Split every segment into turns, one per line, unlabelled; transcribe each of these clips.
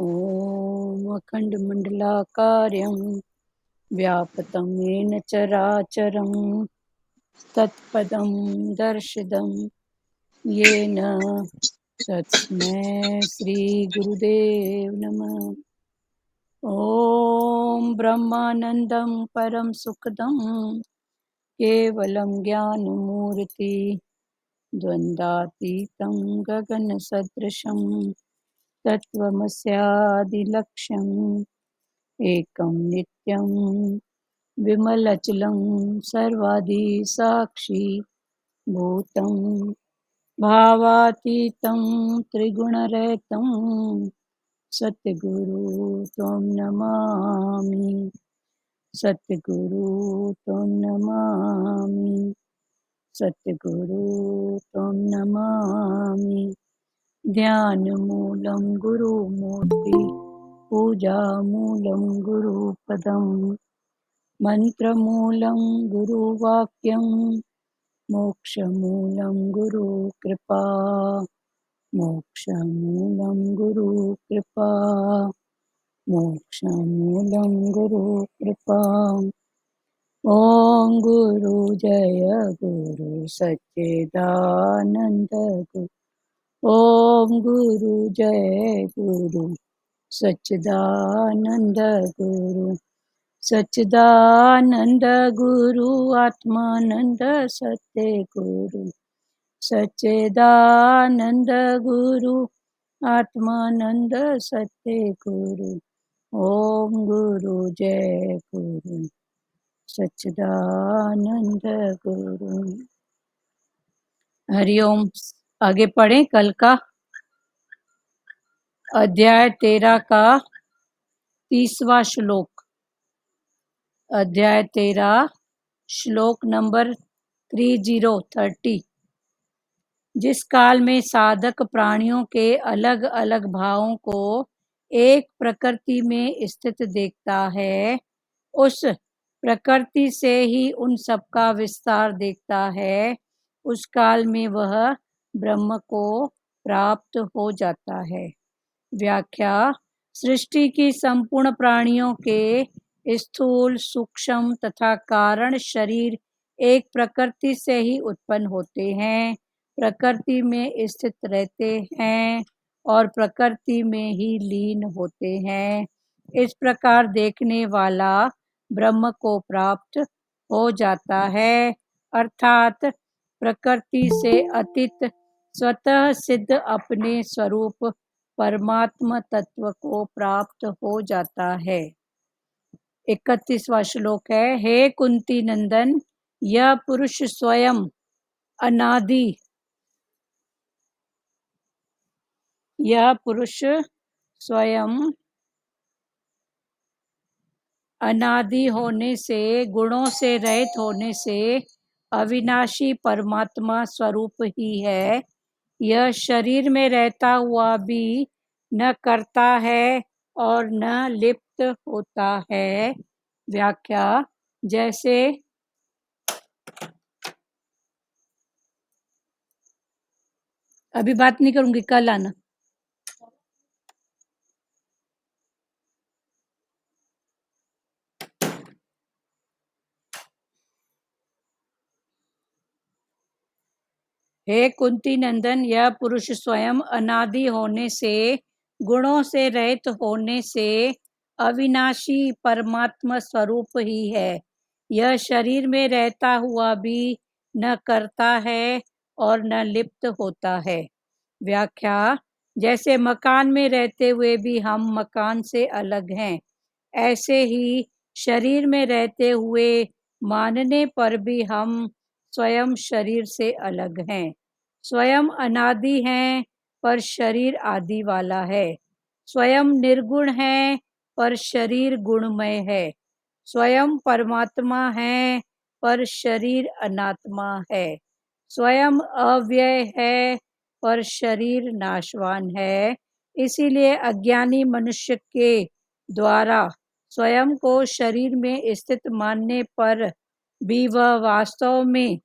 ॐ अखण्डमण्डलाकारं व्याप्तं येन चराचरं तत्पदं दर्शितं येन तस्मै श्रीगुरुदेव नमः। ॐ ब्रह्मानन्दं परं सुखदं केवलं ज्ञानमूर्ति द्वन्द्वातीतं गगनसदृशं तत्त्वमस्यादिलक्ष्यम् एकं नित्यं विमलचलं सर्वादिसाक्षी भूतं भावातीतं त्रिगुणरहितं सद्गुरु त्वं नमामि। सद्गुरु त्वं नमामि। सद्गुरु त्वं नमामि। ध्यानमूलं गुरुमूर्ति पूजामूलं गुरुपदं मन्त्रमूलं गुरुवाक्यं मोक्षमूलं गुरुकृपा। मोक्षमूलं गुरुकृपा। मोक्षमूलं गुरुकृपा। ॐ गुरु जय गुरु सच्चिदानन्द गुरु। ॐ गुरु जय गुरु सच्चिदानंद गुरु। सच्चिदानंद गुरु आत्मानंद सत्य गुरु। सच्चिदानंद गुरु आत्मानंद सत्य गुरु। ओम गुरु जय गुरु सच्चिदानंद गुरु। हरिओम। आगे पढ़ें कल का अध्याय 13 का 30वां श्लोक। अध्याय 13 श्लोक नंबर 30। जिस काल में साधक प्राणियों के अलग अलग भावों को एक प्रकृति में स्थित देखता है, उस प्रकृति से ही उन सबका विस्तार देखता है, उस काल में वह ब्रह्म को प्राप्त हो जाता है। व्याख्या। सृष्टि की संपूर्ण प्राणियों के स्थूल, सूक्ष्म तथा कारण शरीर एक प्रकृति से ही उत्पन्न होते हैं, प्रकृति में स्थित रहते हैं और प्रकृति में ही लीन होते हैं। इस प्रकार देखने वाला ब्रह्म को प्राप्त हो जाता है, अर्थात प्रकृति से अतीत स्वतः सिद्ध अपने स्वरूप परमात्मा तत्व को प्राप्त हो जाता है। 31वां श्लोक है। हे कुंती नंदन, यह पुरुष स्वयं अनादि, यह पुरुष स्वयं अनादि होने से, गुणों से रहित होने से अविनाशी परमात्मा स्वरूप ही है। यह शरीर में रहता हुआ भी न करता है और न लिप्त होता है। व्याख्या। जैसे अभी बात नहीं करूंगी, कल आना। हे कुंती नंदन, यह पुरुष स्वयं अनादि होने से, गुणों से रहित होने से अविनाशी परमात्मा स्वरूप ही है। यह शरीर में रहता हुआ भी न करता है और न लिप्त होता है। व्याख्या। जैसे मकान में रहते हुए भी हम मकान से अलग हैं, ऐसे ही शरीर में रहते हुए मानने पर भी हम स्वयं शरीर से अलग हैं। स्वयं अनादि हैं पर शरीर आदि वाला है। स्वयं निर्गुण है पर शरीर गुणमय है। स्वयं परमात्मा है पर शरीर अनात्मा है। स्वयं अव्यय है पर शरीर नाशवान है। इसीलिए अज्ञानी मनुष्य के द्वारा स्वयं को शरीर में स्थित मानने पर भी वह वास्तव में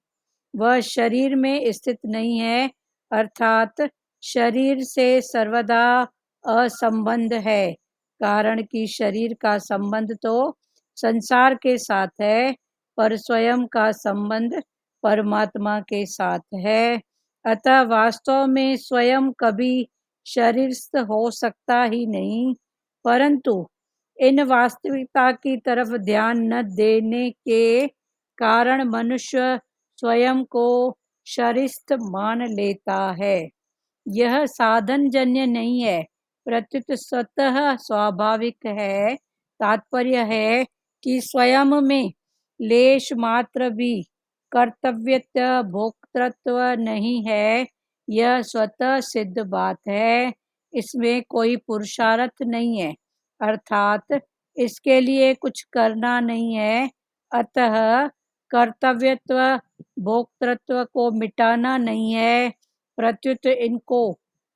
वह शरीर में स्थित नहीं है, अर्थात शरीर से सर्वदा असंबंध है, कारण कि शरीर का संबंध तो संसार के साथ है, पर स्वयं का संबंध परमात्मा के साथ है। अतः वास्तव में स्वयं कभी शरीरस्थ हो सकता ही नहीं, परंतु इन वास्तविकता की तरफ ध्यान न देने के कारण मनुष्य स्वयं को शरीरस्थ मान लेता है। यह साधनजन्य नहीं है, प्रत्युत स्वतः स्वाभाविक है। तात्पर्य है कि स्वयं में लेश मात्र भी कर्तव्यत्व भोक्तृत्व नहीं है, यह स्वतः सिद्ध बात है। इसमें कोई पुरुषार्थ नहीं है, अर्थात इसके लिए कुछ करना नहीं है। अतः कर्तव्यत्व भोक्तृत्व को मिटाना नहीं है, प्रत्युत इनको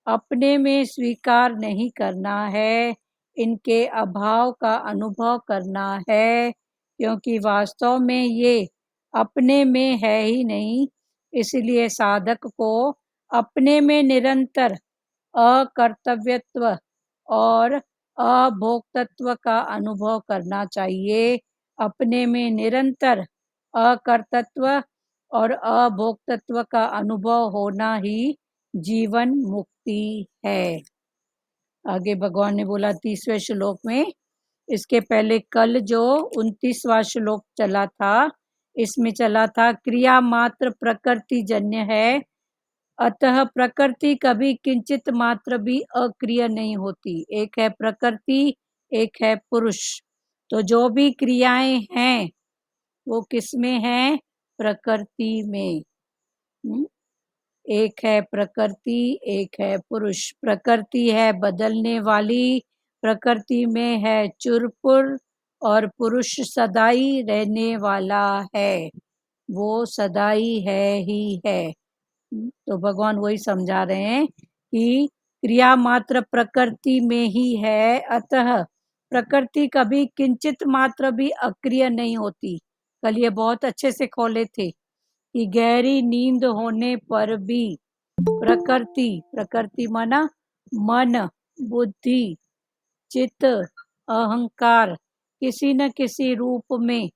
अपने में स्वीकार नहीं करना है, इनके अभाव का अनुभव करना है, क्योंकि वास्तव में ये अपने में है ही नहीं। इसलिए साधक को अपने में निरंतर अकर्तव्यत्व और अभोक्तत्व का अनुभव करना चाहिए। अपने में निरंतर अकर्तृत्व और अभोक्तत्व का अनुभव होना ही जीवन मुक्ति है। आगे भगवान ने बोला 30वें श्लोक में, इसके पहले कल जो 29वां श्लोक चला था, इसमें चला था क्रिया मात्र प्रकृति जन्य है, अतः प्रकृति कभी किंचित मात्र भी अक्रिय नहीं होती। एक है प्रकृति, एक है पुरुष। तो जो भी क्रियाएं हैं वो किसमें हैं? प्रकृति में। एक है प्रकृति, एक है पुरुष। प्रकृति है बदलने वाली, प्रकृति में है चुरपुर, और पुरुष सदाई रहने वाला है, वो सदाई है ही है। तो भगवान वही समझा रहे हैं कि क्रिया मात्र प्रकृति में ही है, अतः प्रकृति कभी किंचित मात्र भी अक्रिय नहीं होती। कल ये बहुत अच्छे से खोले थे कि गहरी नींद होने पर भी प्रकृति माना मन, बुद्धि, चित्त, अहंकार किसी न किसी रूप में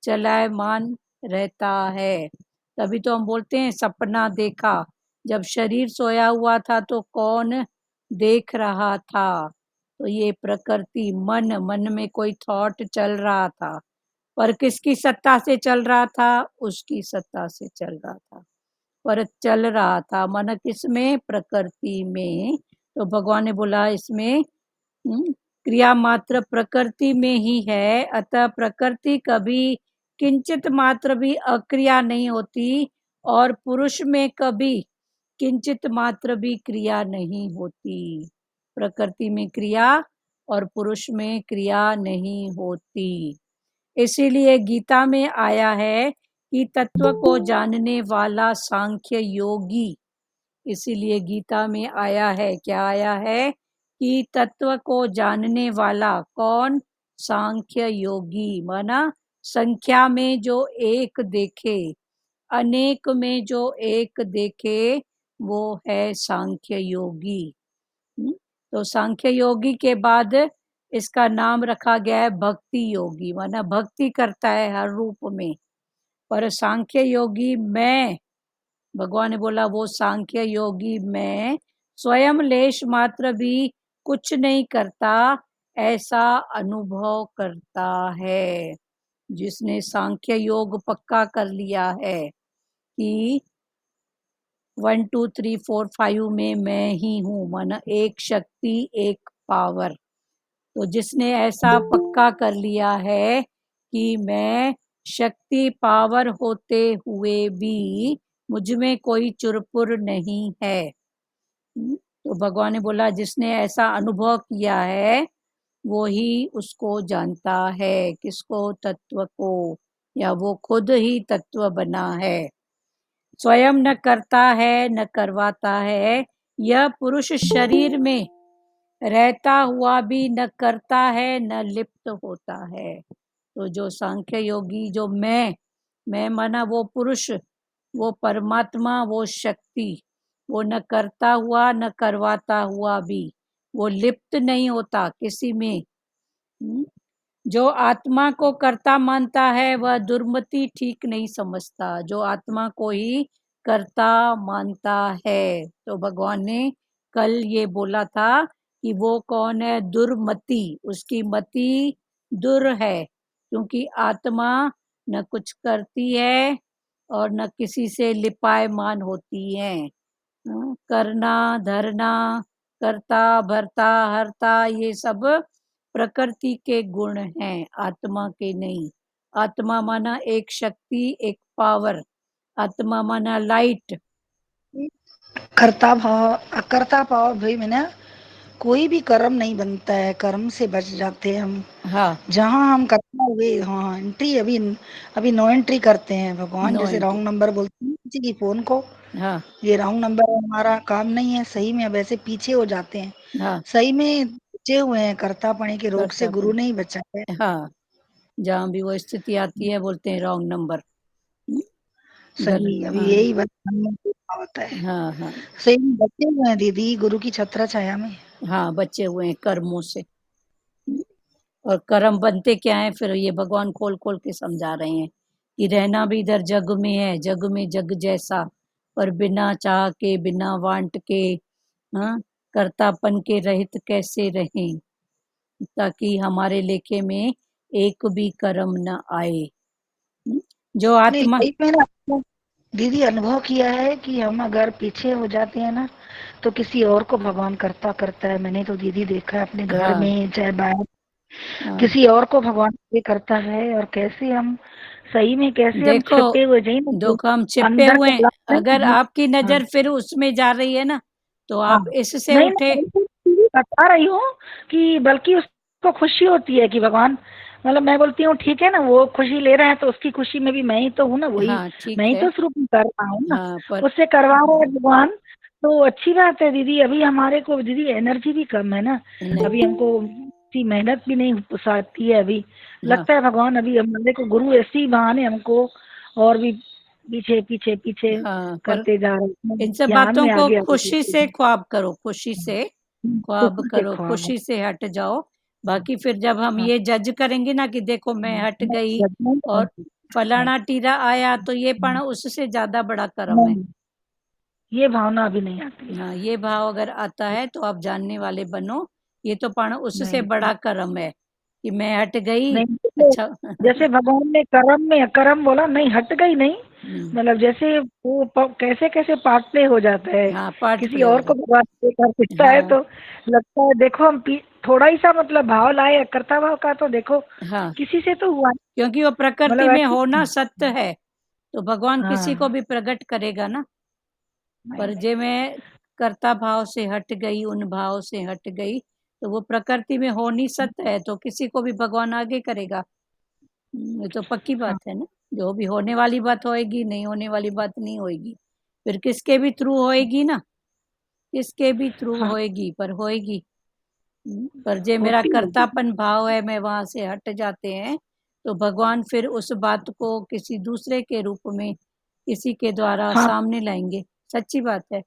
चलायमान रहता है। तभी तो हम बोलते हैं सपना देखा। जब शरीर सोया हुआ था तो कौन देख रहा था? तो ये प्रकृति, मन में कोई थॉट चल रहा था, पर किसकी सत्ता से चल रहा था? उसकी सत्ता से चल रहा था, पर चल रहा था। मन किसमें? प्रकृति में। तो भगवान ने बोला इसमें क्रिया मात्र प्रकृति में ही है, अतः प्रकृति कभी किंचित मात्र भी अक्रिया नहीं होती, और पुरुष में कभी किंचित मात्र भी क्रिया नहीं होती। प्रकृति में क्रिया और पुरुष में क्रिया नहीं होती। इसीलिए गीता में आया है कि तत्व को जानने वाला सांख्य योगी। इसीलिए गीता में आया है, क्या आया है? कि तत्व को जानने वाला कौन? सांख्य योगी। माना संख्या में जो एक देखे, अनेक में जो एक देखे, वो है सांख्य योगी। तो सांख्य योगी के बाद इसका नाम रखा गया है भक्ति योगी। माना भक्ति करता है हर रूप में। पर सांख्य योगी मैं, भगवान ने बोला वो सांख्य योगी मैं स्वयं लेश मात्र भी कुछ नहीं करता, ऐसा अनुभव करता है। जिसने सांख्य योग पक्का कर लिया है कि 1 2 3 4 5 में मैं ही हूँ, माना एक शक्ति एक पावर। तो जिसने ऐसा पक्का कर लिया है कि मैं शक्ति पावर होते हुए भी मुझ में कोई चुरपुर नहीं है, तो भगवान ने बोला जिसने ऐसा अनुभव किया है वो ही उसको जानता है। किसको? तत्व को, या वो खुद ही तत्व बना है। स्वयं न करता है न करवाता है, यह पुरुष शरीर में रहता हुआ भी न करता है न लिप्त होता है। तो जो सांख्य योगी, जो मैं माना वो पुरुष, वो परमात्मा, वो शक्ति, वो न करता हुआ न करवाता हुआ भी वो लिप्त नहीं होता किसी में। जो आत्मा को कर्ता मानता है वह दुर्मति ठीक नहीं समझता, जो आत्मा को ही कर्ता मानता है। तो भगवान ने कल ये बोला था कि वो कौन है, दुर्मति, उसकी मति दुर है, क्योंकि आत्मा न कुछ करती है और न किसी से लिपायमान होती है। करना, धरना, करता, भरता, हरता, ये सब प्रकृति के गुण हैं, आत्मा के नहीं। आत्मा माना एक शक्ति, एक पावर। आत्मा माना लाइट।
कर्ता भाव अकर्ता भाव भाई में ना कोई भी कर्म नहीं बनता है, कर्म से बच जाते हैं हम।
हाँ,
जहाँ हम कर्ता हुए, हाँ एंट्री अभी अभी नो एंट्री करते हैं भगवान।
नो
जैसे
एंट्री।
रॉन्ग नंबर बोलते हैं किसी की फोन को,
हाँ,
ये रॉन्ग नंबर है, हमारा काम नहीं है सही में, अब ऐसे पीछे हो जाते हैं।
हाँ,
सही में बचे हुए हैं, कर्तापणे के रोग से गुरु
कर्तापन।
नहीं बचा है।
हाँ, जहाँ भी वो स्थिति आती है बोलते हैं रॉन्ग नंबर। घर।
सही, अभी
हाँ,
यही मन में होता है।
हाँ, हाँ,
सही में बचे हुए हैं दीदी गुरु की छत्र छाया में।
हाँ, बचे हुए हैं कर्मों से। और कर्म बनते क्या है, फिर ये भगवान खोल खोल के समझा रहे हैं कि रहना भी इधर जग में है, जग में जग जैसा, पर बिना चाह के, बिना वांट के, हाँ, कर्तापन के रहित कैसे रहें, ताकि हमारे लेखे में एक भी कर्म न आए। जो
नहीं
आत्मा।
सही में ना, दीदी अनुभव किया है कि हम अगर पीछे हो जाते हैं ना तो किसी और को भगवान करता करता है। मैंने तो दीदी देखा है अपने घर
हाँ,
में चाहे बाहर,
हाँ,
किसी और को भगवान ये करता है। और कैसे हम सही में, कैसे हम
देखो,
छिपे हुए जाए ना
देखो हम छिपे
अंदर
हुए
का
हैं।
ग्लास
अगर
नहीं।
आपकी
हाँ
नजर फिर उसमें जा रही है ना, तो
हाँ,
आप इससे
नहीं
उठे।
मैं बिल्कुल बता रही हूँ कि बल्कि उसको खुशी होती है कि भगवान, मतलब मैं बोलती हूँ ठीक है ना, वो खुशी ले रहा है तो उसकी खुशी में भी मैं ही तो हूँ ना, वही
हाँ, ठीक
मैं ही
है।
तो शुरू कर रहा हूँ ना,
हाँ, पर
उससे करवा रहा है भगवान। तो अच्छी बात है दीदी। अभी हमारे को दीदी एनर्जी भी कम है ना,
नहीं।
अभी हमको इतनी मेहनत भी नहीं हो सकती है अभी।
हाँ,
लगता है भगवान अभी हमारे को गुरु ऐसी बहाने हमको और भी पीछे पीछे पीछे
हाँ, पर
करते जा रहे हैं,
इन सब
ज्ञान
बातों
में
को
आगे आगे
खुशी
बढ़ते
से
हैं।
ख्वाब करो, खुशी से ख्वाब
खुशी से
करो,
ख्वाब है।
खुशी से हट जाओ। बाकी फिर जब हम
हाँ,
ये जज करेंगे ना कि देखो मैं हट गई
जजमेंट
और
नहीं। हाँ,
फलाना टीरा आया, तो ये पण
हाँ,
उससे ज्यादा बड़ा कर्म है।
नहीं, ये भावना अभी नहीं आती है।
हाँ, ये भाव अगर आता है तो आप जानने वाले बनो, ये तो पण उससे
नहीं
बड़ा कर्म है कि मैं हट गई।
नहीं, जैसे
अच्छा।
जैसे भगवान ने कर्म में अकर्म बोला, नहीं हट गई नहीं,
हम्म,
मतलब जैसे वो कैसे कैसे पार्ट प्ले हो जाता है,
हाँ, पार्ट
किसी
प्ले हो
और को
जाए।
भगवान प्ले कर देता है
हाँ,
तो लगता है देखो हम थोड़ा ही सा मतलब भाव लाए कर्ता भाव का तो देखो
हाँ,
किसी से तो हुआ नहीं।
क्योंकि वो प्रकृति
मतलब
में
ऐसे।
होना सत्य है, तो भगवान किसी को
हाँ,
भी प्रकट करेगा ना।
नहीं
पर
नहीं।
जे मैं कर्ता भाव से हट गई, उन भाव से हट गई, तो वो प्रकृति में होनी सत्य है, तो किसी को भी भगवान आगे करेगा। ये तो पक्की
हाँ
बात है ना। जो भी होने वाली बात होएगी, नहीं होने वाली बात नहीं होएगी। फिर किसके भी थ्रू होएगी ना, किसके भी थ्रू
हाँ,
होएगी, पर होएगी। पर जे मेरा
होती होगी।
कर्तापन भाव है, मैं वहां से हट जाते हैं, तो भगवान फिर उस बात को किसी दूसरे के रूप में, किसी के द्वारा
हाँ
सामने लाएंगे। सच्ची बात है।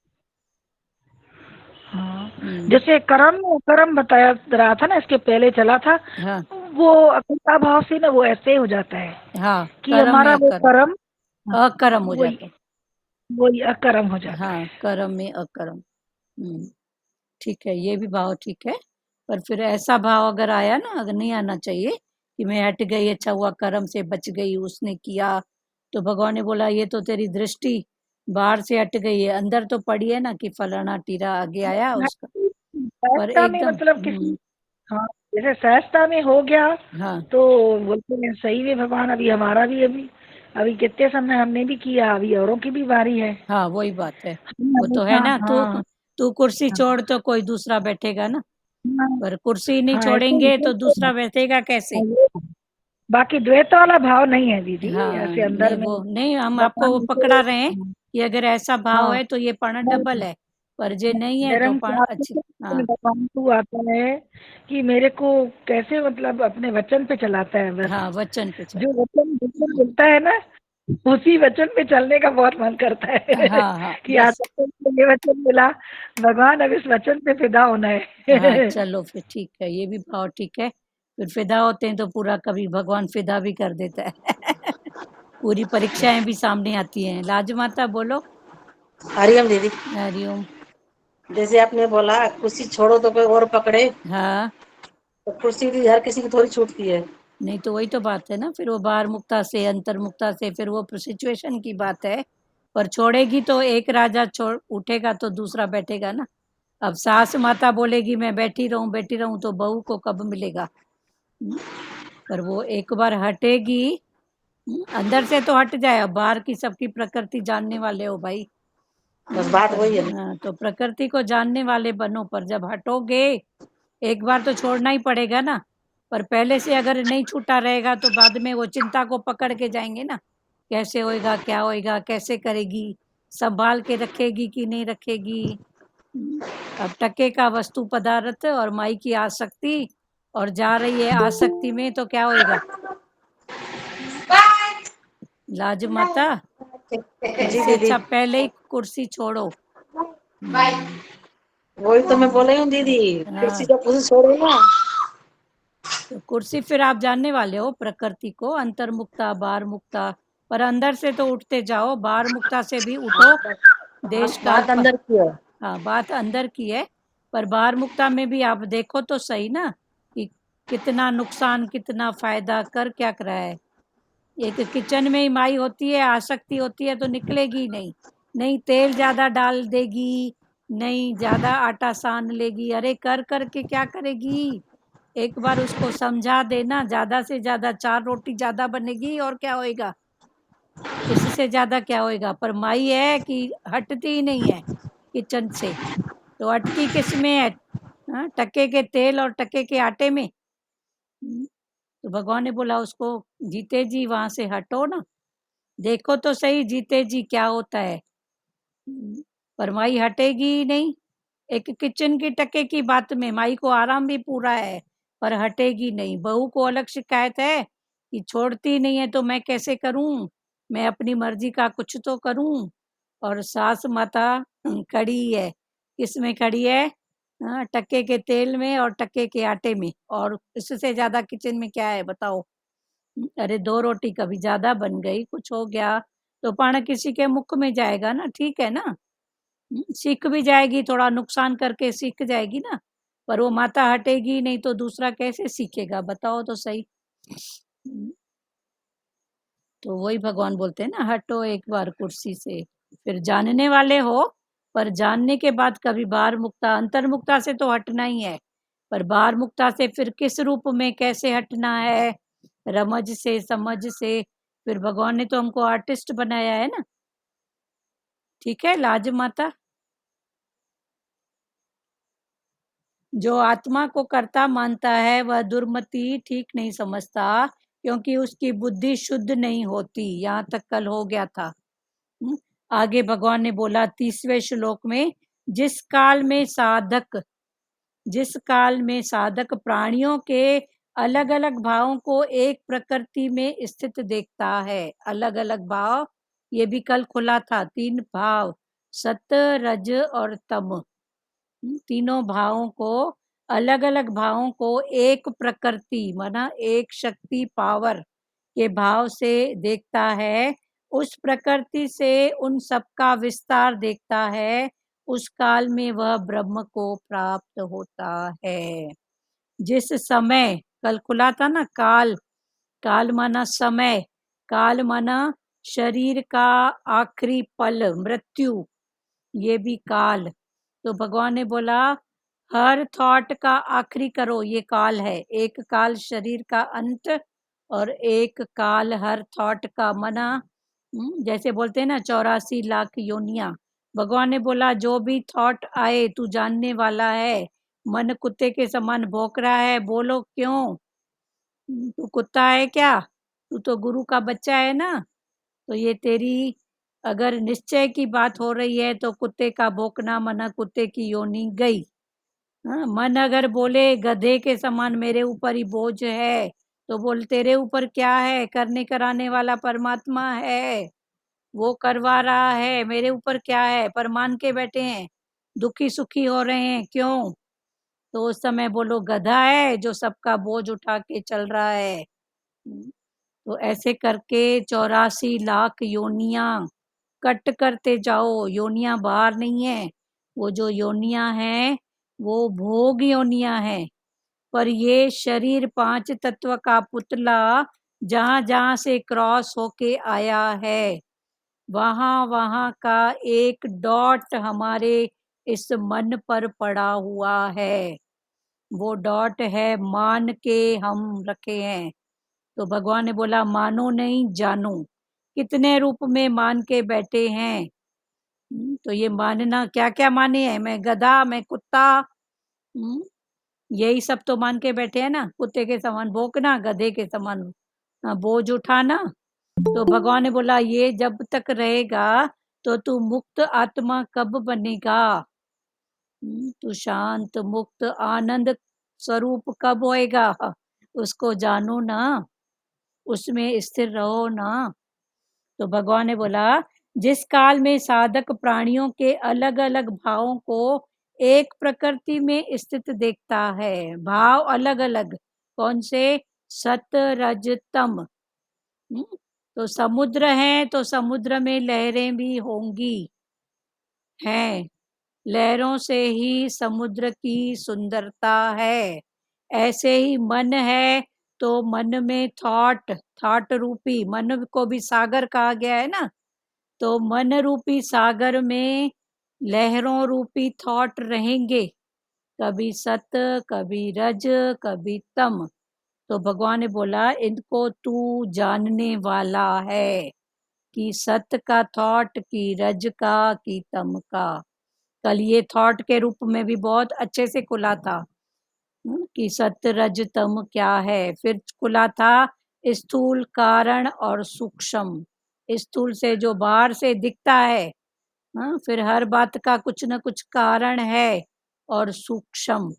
हाँ,
हम्म।
जैसे कर्म कर्म बताया रहा था ना, इसके पहले चला था,
हाँ,
वो अकर्ता भाव से ना वो ऐसे हो जाता है
हाँ,
कि
कर्म में
हमारा वो
अकर्म,
कर्म, हाँ,
अकर्म हो
वही
जाता
वही अकर्म हो
है।
जाता
हाँ,
है।
कर्म में अकर्म। ठीक है, ये भी भाव ठीक है। पर फिर ऐसा भाव अगर आया ना, अगर नहीं आना चाहिए कि मैं हट गई, अच्छा हुआ कर्म से बच गई, उसने किया, तो भगवान ने बोला ये तो तेरी दृष्टि बाहर से हट गई है, अंदर तो पड़ी है ना कि फलाना टीरा आगे आया उसका। पर
सहजता में
एकदम।
मतलब किसी, हाँ जैसे सहजता में हो गया
हाँ,
तो बोलते हैं सही में भगवान अभी हमारा भी अभी अभी कितने समय हमने भी किया, अभी औरों की भी बारी है।
हाँ, वही बात है।
हम
वो तो है
हमेशा,
ना, तू
हाँ
तू कुर्सी
हाँ
छोड़ तो कोई दूसरा बैठेगा ना।
हाँ
पर कुर्सी नहीं
हाँ, ऐसे
छोड़ेंगे तो
निकलते
दूसरा बैठेगा कैसे।
हैं। बाकी द्वैत वाला भाव नहीं है दीदी,
हाँ,
ऐसे अंदर
नहीं
में
वो नहीं, हम आपको वो
भगवान
पकड़ा
को,
रहे हैं कि अगर ऐसा भाव
हाँ
है तो ये पण डबल
नहीं,
है। पर जे नहीं है तो पण
निरंकार
अच्छी।
से
हाँ,
भगवान को आता है कि मेरे को कैसे मतलब अपने वचन पे चलाता है बस।
हाँ, वचन पे
जो
चला।
वचन बिल्कुल मिलता है ना, उसी वचन पे चलने का बहुत मन करता है
हाँ हाँ
कि आज
बस।
तो ये वचन मिला, भगवान अब इस वचन पे फिदा होना
हाँ
है।
चलो फिर ठीक है, ये भी भाव ठीक है। फिर फिदा होते हैं तो पूरा कभी भगवान फिदा भी कर देता है। पूरी परीक्षाएं भी सामने आती हैं। लाजू माता बोलो।
हरिओम दीदी।
हरिओम।
जैसे आपने बोला कुर्सी छोड़ो तो कोई और पकड़े,
हाँ
तो कुर्सी भी हर किसी की थोड़ी छूटती है।
नहीं तो वही तो बात है ना, फिर वो बाहर मुक्ता से अंतर मुक्ता से, फिर वो सिचुएशन की बात है। पर छोड़ेगी तो एक राजा छोड़ उठेगा तो दूसरा बैठेगा ना। अब सास माता बोलेगी मैं बैठी रहूं तो बहू को कब मिलेगा। पर वो एक बार हटेगी, अंदर से तो हट जाए। अब बाहर की सबकी प्रकृति जानने वाले हो भाई।
बस बात
पर
वही है ना।
हाँ, तो प्रकृति को जानने वाले बनो। पर जब हटोगे एक बार तो छोड़ना ही पड़ेगा ना। पर पहले से अगर नहीं छूटा रहेगा तो बाद में वो चिंता को पकड़ के जाएंगे ना। कैसे होएगा, क्या होएगा, कैसे करेगी, संभाल के रखेगी कि नहीं रखेगी। अब टके का वस्तु पदार्थ और माई की आसक्ति, और जा रही है आसक्ति में, तो क्या होएगा। लाज माता, तो
जी
इससे
दीदी।
अच्छा पहले ही कुर्सी छोड़ो। हम्म,
वही तो मैं बोल रही हूँ दीदी, कुर्सी
हाँ
का कुर्सी छोड़ो ना।
तो कुर्सी फिर आप जानने वाले हो प्रकृति को, अंतर्मुक्ता बाहर मुक्ता। पर अंदर से तो उठते जाओ, बाहर मुक्ता से भी उठो। देश काल
बात
पर,
अंदर की है।
हाँ बात अंदर की है। पर बाहर मुक्ता में भी आप देखो तो सही ना, कि कितना नुकसान कितना फायदा कर क्या कर रहा है। एक किचन में ही माई होती है, आसक्ति होती है तो निकलेगी नहीं। नहीं तेल ज्यादा डाल देगी, नहीं ज्यादा आटा सान लेगी, अरे कर कर के क्या करेगी। एक बार उसको समझा देना, ज्यादा से ज्यादा 4 रोटी ज्यादा बनेगी और क्या होएगा, इससे ज्यादा क्या होएगा। पर माई है कि हटती ही नहीं है किचन से। तो अटकी किस में है, हाँ, टके के तेल और टके के आटे में। तो भगवान ने बोला उसको, जीते जी वहां से हटो ना, देखो तो सही जीते जी क्या होता है। पर माई हटेगी ही नहीं। एक किचन की टके की बात में माई को आराम भी पूरा है, पर हटेगी नहीं। बहू को अलग शिकायत है कि छोड़ती नहीं है तो मैं कैसे करूं, मैं अपनी मर्जी का कुछ तो करूं। और सास माता खड़ी है, किसमें खड़ी है, हाँ, टक्के के तेल में और टक्के के आटे में। और इससे ज्यादा किचन में क्या है बताओ। अरे 2 रोटी कभी ज्यादा बन गई, कुछ हो गया तो पाना किसी के मुख में जाएगा ना, ठीक है ना। सीख भी जाएगी, थोड़ा नुकसान करके सीख जाएगी ना। पर वो माता हटेगी नहीं तो दूसरा कैसे सीखेगा बताओ तो सही। हम्म, तो वही भगवान बोलते हैं ना, हटो एक बार कुर्सी से। फिर जानने वाले हो, पर जानने के बाद कभी बाहर मुक्ता अंतर मुक्ता से तो हटना ही है। पर बाहर मुक्ता से फिर किस रूप में कैसे हटना है, रमज से समझ से। फिर भगवान ने तो हमको आर्टिस्ट बनाया है ना। ठीक है लाज माता। जो आत्मा को कर्ता मानता है वह दुर्मति ठीक नहीं समझता, क्योंकि उसकी बुद्धि शुद्ध नहीं होती। यहाँ तक कल हो गया था। हम्म, आगे भगवान ने बोला 30वें श्लोक में, जिस काल में साधक जिस काल में साधक प्राणियों के अलग अलग भावों को एक प्रकृति में स्थित देखता है। अलग अलग भाव, ये भी कल खुला था। 3 भाव, सत्य रज और तम। तीनों भावों को, अलग अलग भावों को एक प्रकृति माना एक शक्ति पावर के भाव से देखता है। उस प्रकृति से उन सबका विस्तार देखता है। उस काल में वह ब्रह्म को प्राप्त होता है। जिस समय, कल खुला था ना, काल, काल माना समय, काल माना शरीर का आखिरी पल मृत्यु, ये भी काल। तो भगवान ने बोला हर थॉट का आखिरी करो, ये काल है। एक काल शरीर का अंत, और एक काल हर थॉट का मना। जैसे बोलते हैं ना 84 लाख योनियां। भगवान ने बोला जो भी थॉट आए तू जानने वाला है। मन कुत्ते के समान भौंक रहा है, बोलो क्यों। तू कुत्ता है क्या, तू तो गुरु का बच्चा है ना। तो ये तेरी अगर निश्चय की बात हो रही है तो कुत्ते का भौंकना मना कुत्ते की योनि गई। हाँ, मन अगर बोले गधे के समान मेरे ऊपर ही बोझ है, तो बोल तेरे ऊपर क्या है, करने कराने वाला परमात्मा है, वो करवा रहा है, मेरे ऊपर क्या है, पर मान के बैठे हैं, दुखी सुखी हो रहे हैं, क्यों? तो उस समय बोलो गधा है जो सबका बोझ उठा के चल रहा है। तो ऐसे करके 84 लाख योनियां कट करते जाओ। योनियां बाहर नहीं है, वो जो योनियां हैं वो भोग योनियां हैं। पर ये शरीर 5 तत्व का पुतला जहां जहां से क्रॉस होके आया है, वहां वहां का एक डॉट हमारे इस मन पर पड़ा हुआ है। वो डॉट है मान के हम रखे हैं। तो भगवान ने बोला मानो नहीं जानो। कितने रूप में मान के बैठे हैं। तो ये मानना क्या क्या माने हैं, मैं गधा, मैं कुत्ता, यही सब तो मान के बैठे हैं ना। कुत्ते के समान भौंकना, गधे के समान बोझ उठाना। तो भगवान ने बोला ये जब तक रहेगा तो तू मुक्त आत्मा कब बनेगा? तू शांत मुक्त आनंद स्वरूप कब होएगा? उसको जानो ना, उसमें स्थिर रहो ना। तो भगवान ने बोला जिस काल में साधक प्राणियों के अलग अलग भावों को एक प्रकृति में स्थित देखता है, भाव अलग अलग, कौन से? सत रज तम। तो समुद्र है तो समुद्र में लहरें भी होंगी, हैं। लहरों से ही समुद्र की सुंदरता है। ऐसे ही मन है तो मन में थॉट रूपी, मन को भी सागर कहा गया है ना। तो मन रूपी सागर में लहरों रूपी थॉट रहेंगे, कभी सत, कभी रज, कभी तम। तो भगवान ने बोला इनको तू जानने वाला है कि सत का थॉट, की रज का, की तम का। कल ये थॉट के रूप में भी बहुत अच्छे से खुला था कि सत्य रज तम क्या है। फिर खुला था स्थूल, कारण और सूक्ष्म। स्थूल से जो बाहर से दिखता है, फिर हर बात का कुछ न कुछ कारण है। और सूक्ष्म,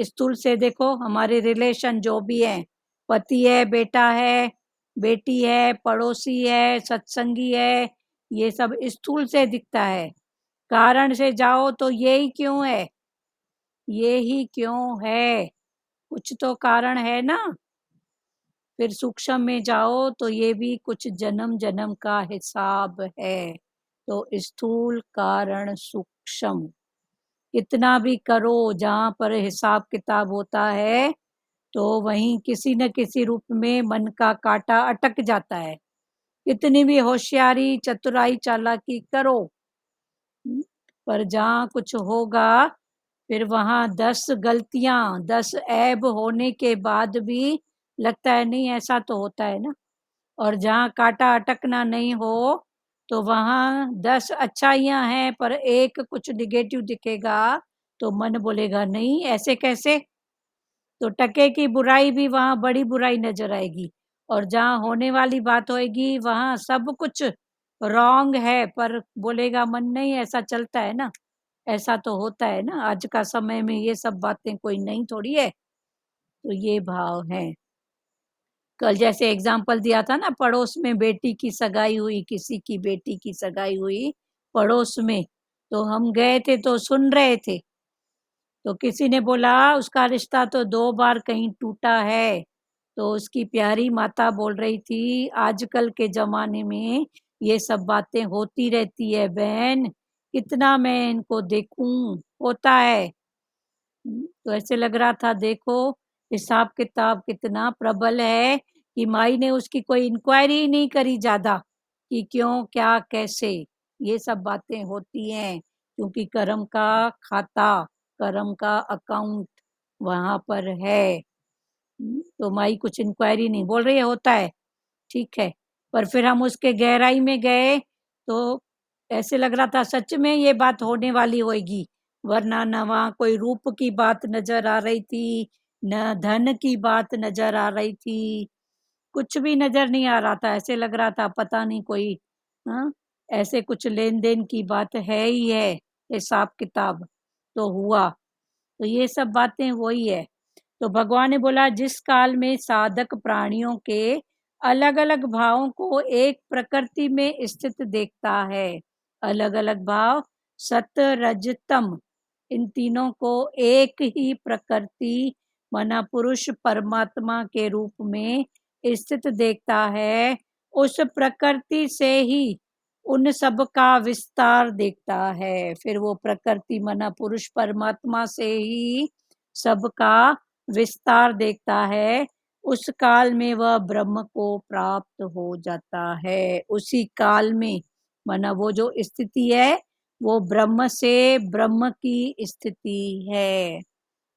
स्थूल से देखो हमारे रिलेशन जो भी है, पति है, बेटा है, बेटी है, पड़ोसी है, सत्संगी है, ये सब स्थूल से दिखता है। कारण से जाओ तो यही क्यों है, ये ही क्यों है, कुछ तो कारण है ना। फिर सूक्ष्म में जाओ तो ये भी कुछ जन्म जन्म का हिसाब है। तो स्थूल, कारण, सूक्ष्म, कितना भी करो, जहाँ पर हिसाब किताब होता है तो वहीं किसी न किसी रूप में मन का कांटा अटक जाता है। कितनी भी होशियारी, चतुराई, चालाकी करो, पर जहाँ कुछ होगा फिर वहाँ 10 गलतियां, 10 ऐब होने के बाद भी लगता है नहीं ऐसा तो होता है ना। और जहाँ कांटा अटकना नहीं हो तो वहाँ 10 अच्छाइयां हैं पर एक कुछ निगेटिव दिखेगा तो मन बोलेगा नहीं ऐसे कैसे। तो टके की बुराई भी वहाँ बड़ी बुराई नजर आएगी। और जहाँ होने वाली बात होएगी वहाँ सब कुछ रॉन्ग है पर बोलेगा मन नहीं ऐसा चलता है ना, ऐसा तो होता है ना। आज का समय में ये सब बातें कोई नई थोड़ी है। तो ये भाव है। कल जैसे एग्जाम्पल दिया था ना, पड़ोस में बेटी की सगाई हुई, किसी की बेटी की सगाई हुई पड़ोस में, तो हम गए थे तो सुन रहे थे। तो किसी ने बोला उसका रिश्ता तो 2 बार कहीं टूटा है। तो उसकी प्यारी माता बोल रही थी आजकल के जमाने में ये सब बातें होती रहती है बहन, कितना मैं इनको देखूं, होता है। तो ऐसे लग रहा था देखो हिसाब किताब कितना प्रबल है कि माई ने उसकी कोई इंक्वायरी ही नहीं करी ज्यादा कि क्यों क्या कैसे। ये सब बातें होती हैं क्योंकि कर्म का खाता, कर्म का अकाउंट वहां पर है। तो माई कुछ इंक्वायरी नहीं, बोल रही है होता है, ठीक है। पर फिर हम उसके गहराई में गए तो ऐसे लग रहा था सच में ये बात होने वाली होगी। वरना न वहाँ कोई रूप की बात नजर आ रही थी, न धन की बात नजर आ रही थी, कुछ भी नजर नहीं आ रहा था। ऐसे लग रहा था पता नहीं कोई, हाँ, ऐसे कुछ लेन देन की बात है ही है, हिसाब किताब तो हुआ। तो ये सब बातें वही है। तो भगवान ने बोला जिस काल में साधक प्राणियों के अलग अलग भावों को एक प्रकृति में स्थित देखता है, अलग अलग भाव सत्य रज तम, इन तीनों को एक ही प्रकृति मना पुरुष परमात्मा के रूप में स्थित देखता है, उस प्रकृति से ही उन सब का विस्तार देखता है। फिर वो प्रकृति मना पुरुष परमात्मा से ही सबका विस्तार देखता है, उस काल में वह ब्रह्म को प्राप्त हो जाता है। उसी काल में माना वो जो स्थिति है वो ब्रह्म से ब्रह्म की स्थिति है।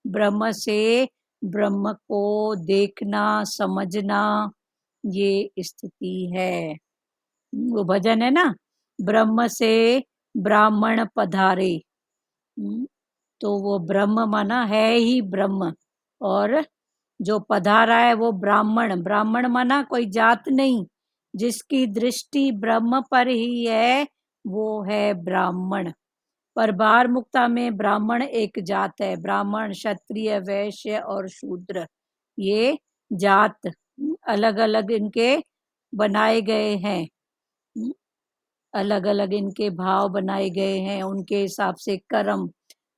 ब्रह्म से ब्रह्म को देखना समझना ये स्थिति है। वो भजन है ना, ब्रह्म से ब्राह्मण पधारे। तो वो ब्रह्म माना है ही ब्रह्म, और जो पधारा है वो ब्राह्मण। ब्राह्मण माना कोई जात नहीं, जिसकी दृष्टि ब्रह्म पर ही है वो है ब्राह्मण। पर बाहर मुक्ता में ब्राह्मण एक जात है। ब्राह्मण क्षत्रिय वैश्य और शूद्र, ये जात अलग अलग इनके बनाए गए हैं। अलग अलग इनके भाव बनाए गए हैं, उनके हिसाब से कर्म।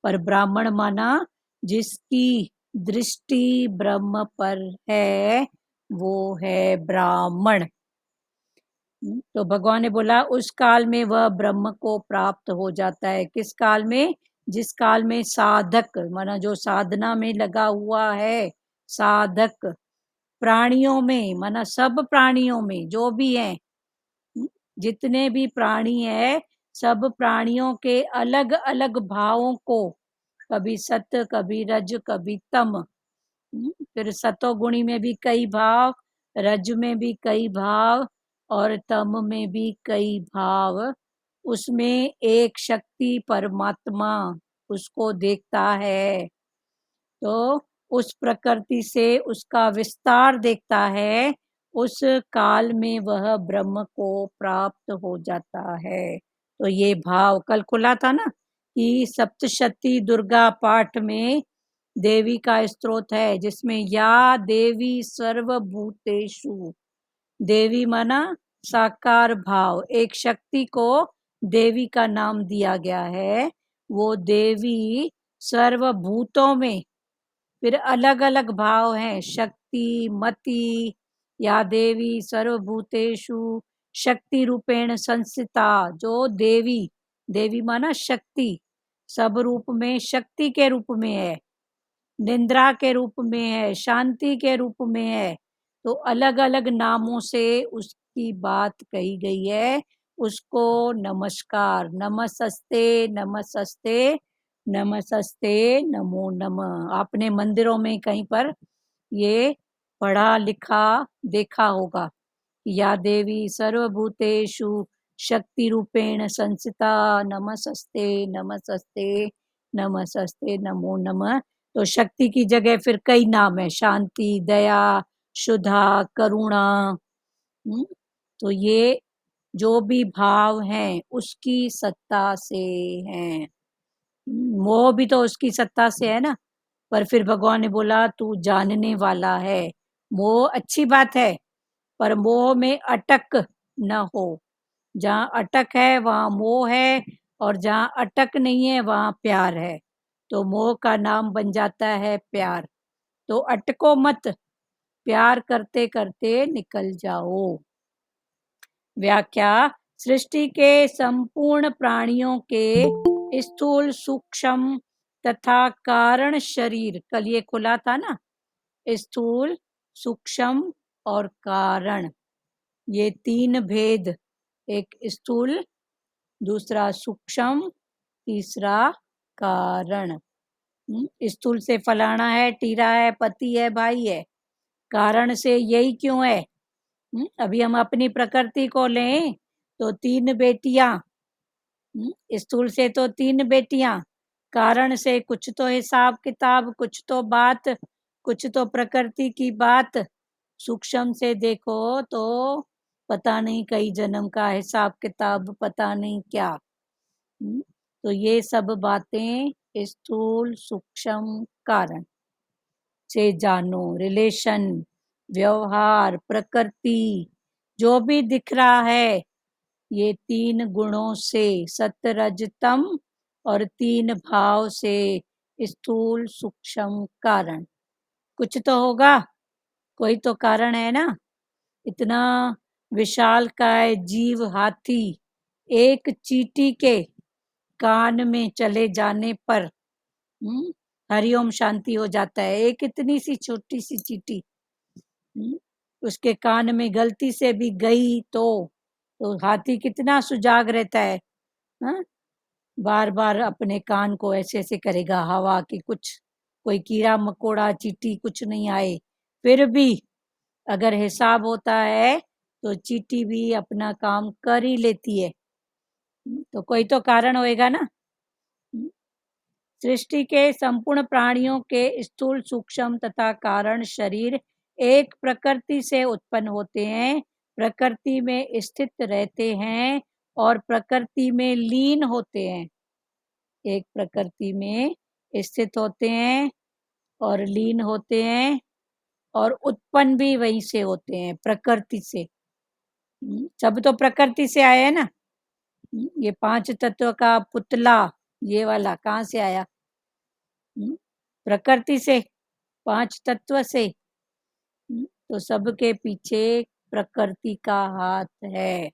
पर ब्राह्मण माना जिसकी दृष्टि ब्रह्म पर है वो है ब्राह्मण। तो भगवान ने बोला उस काल में वह ब्रह्म को प्राप्त हो जाता है। किस काल में? जिस काल में साधक माना जो साधना में लगा हुआ है, साधक प्राणियों में माना सब प्राणियों में जो भी हैं, जितने भी प्राणी है, सब प्राणियों के अलग अलग भावों को, कभी सत्य कभी रज कभी तम, फिर सतोगुणी में भी कई भाव, रज में भी कई भाव और तम में भी कई भाव, उसमें एक शक्ति परमात्मा उसको देखता है। तो उस प्रकृति से उसका विस्तार देखता है, उस काल में वह ब्रह्म को प्राप्त हो जाता है। तो ये भाव कल खुला था ना कि सप्तशती दुर्गा पाठ में देवी का स्तोत्र है जिसमें या देवी सर्वभूतेषु, देवी माना साकार भाव, एक शक्ति को देवी का नाम दिया गया है। वो देवी सर्वभूतों में, फिर अलग अलग भाव हैं, शक्ति मति, या देवी सर्वभूतेषु शक्ति रूपेण संस्थिता, जो देवी, देवी माना शक्ति, सब रूप में शक्ति के रूप में है, निंद्रा के रूप में है, शांति के रूप में है। तो अलग अलग नामों से उसकी बात कही गई है। उसको नमस्कार, नमस्ते नमस्ते नमस्ते नमो नमः, आपने मंदिरों में कहीं पर ये पढ़ा लिखा देखा होगा। या देवी सर्वभूतेषु शक्ति रूपेण संस्थिता नमस्ते नमस्ते नमस्ते नमो नमः। तो शक्ति की जगह फिर कई नाम है, शांति, दया, शुद्धा, करुणा। तो ये जो भी भाव हैं उसकी सत्ता से हैं। मोह भी तो उसकी सत्ता से है ना। पर फिर भगवान ने बोला तू जानने वाला है। मोह अच्छी बात है, पर मोह में अटक न हो। जहाँ अटक है वहाँ मोह है, और जहाँ अटक नहीं है वहाँ प्यार है। तो मोह का नाम बन जाता है प्यार। तो अटको मत, प्यार करते करते निकल जाओ। व्याख्या, सृष्टि के संपूर्ण प्राणियों के स्थूल सूक्ष्म तथा कारण शरीर, कल ये खुला था ना, स्थूल सूक्ष्म और कारण, ये तीन भेद, एक स्थूल, दूसरा सूक्ष्म, तीसरा कारण। स्थूल से फलाना है, टीरा है, पति है, भाई है। कारण से यही क्यों है? अभी हम अपनी प्रकृति को लें तो तीन बेटियां, स्थूल से तो तीन बेटियां, कारण से कुछ तो हिसाब किताब, कुछ तो बात, कुछ तो प्रकृति की बात, सूक्ष्म से देखो तो पता नहीं कई जन्म का हिसाब किताब, पता नहीं क्या। तो ये सब बातें स्थूल सूक्ष्म कारण। से जानो। रिलेशन, व्यवहार, प्रकृति, जो भी दिख रहा है ये 3 गुणों से, सत रज तम, और 3 भाव से, स्थूल सूक्ष्म कारण। कुछ तो होगा, कोई तो कारण है ना। इतना विशालकाय जीव हाथी एक चींटी के कान में चले जाने पर हरिओम शांति हो जाता है। एक इतनी सी छोटी सी चींटी उसके कान में गलती से भी गई तो हाथी कितना सुजाग रहता है। हाँ? बार बार अपने कान को ऐसे ऐसे करेगा हवा की कुछ कोई कीड़ा मकोड़ा चींटी कुछ नहीं आए। फिर भी अगर हिसाब होता है तो चींटी भी अपना काम कर ही लेती है। तो कोई तो कारण होएगा ना। सृष्टि के संपूर्ण प्राणियों के स्थूल सूक्ष्म तथा कारण शरीर एक प्रकृति से उत्पन्न होते हैं, प्रकृति में स्थित रहते हैं और प्रकृति में लीन होते हैं। एक प्रकृति में स्थित होते हैं और लीन होते हैं और उत्पन्न भी वहीं से होते हैं, प्रकृति से। सब तो प्रकृति से आए हैं ना। ये 5 तत्व का पुतला ये वाला कहाँ से आया? प्रकृति से, 5 तत्व से। तो सबके पीछे प्रकृति का हाथ है।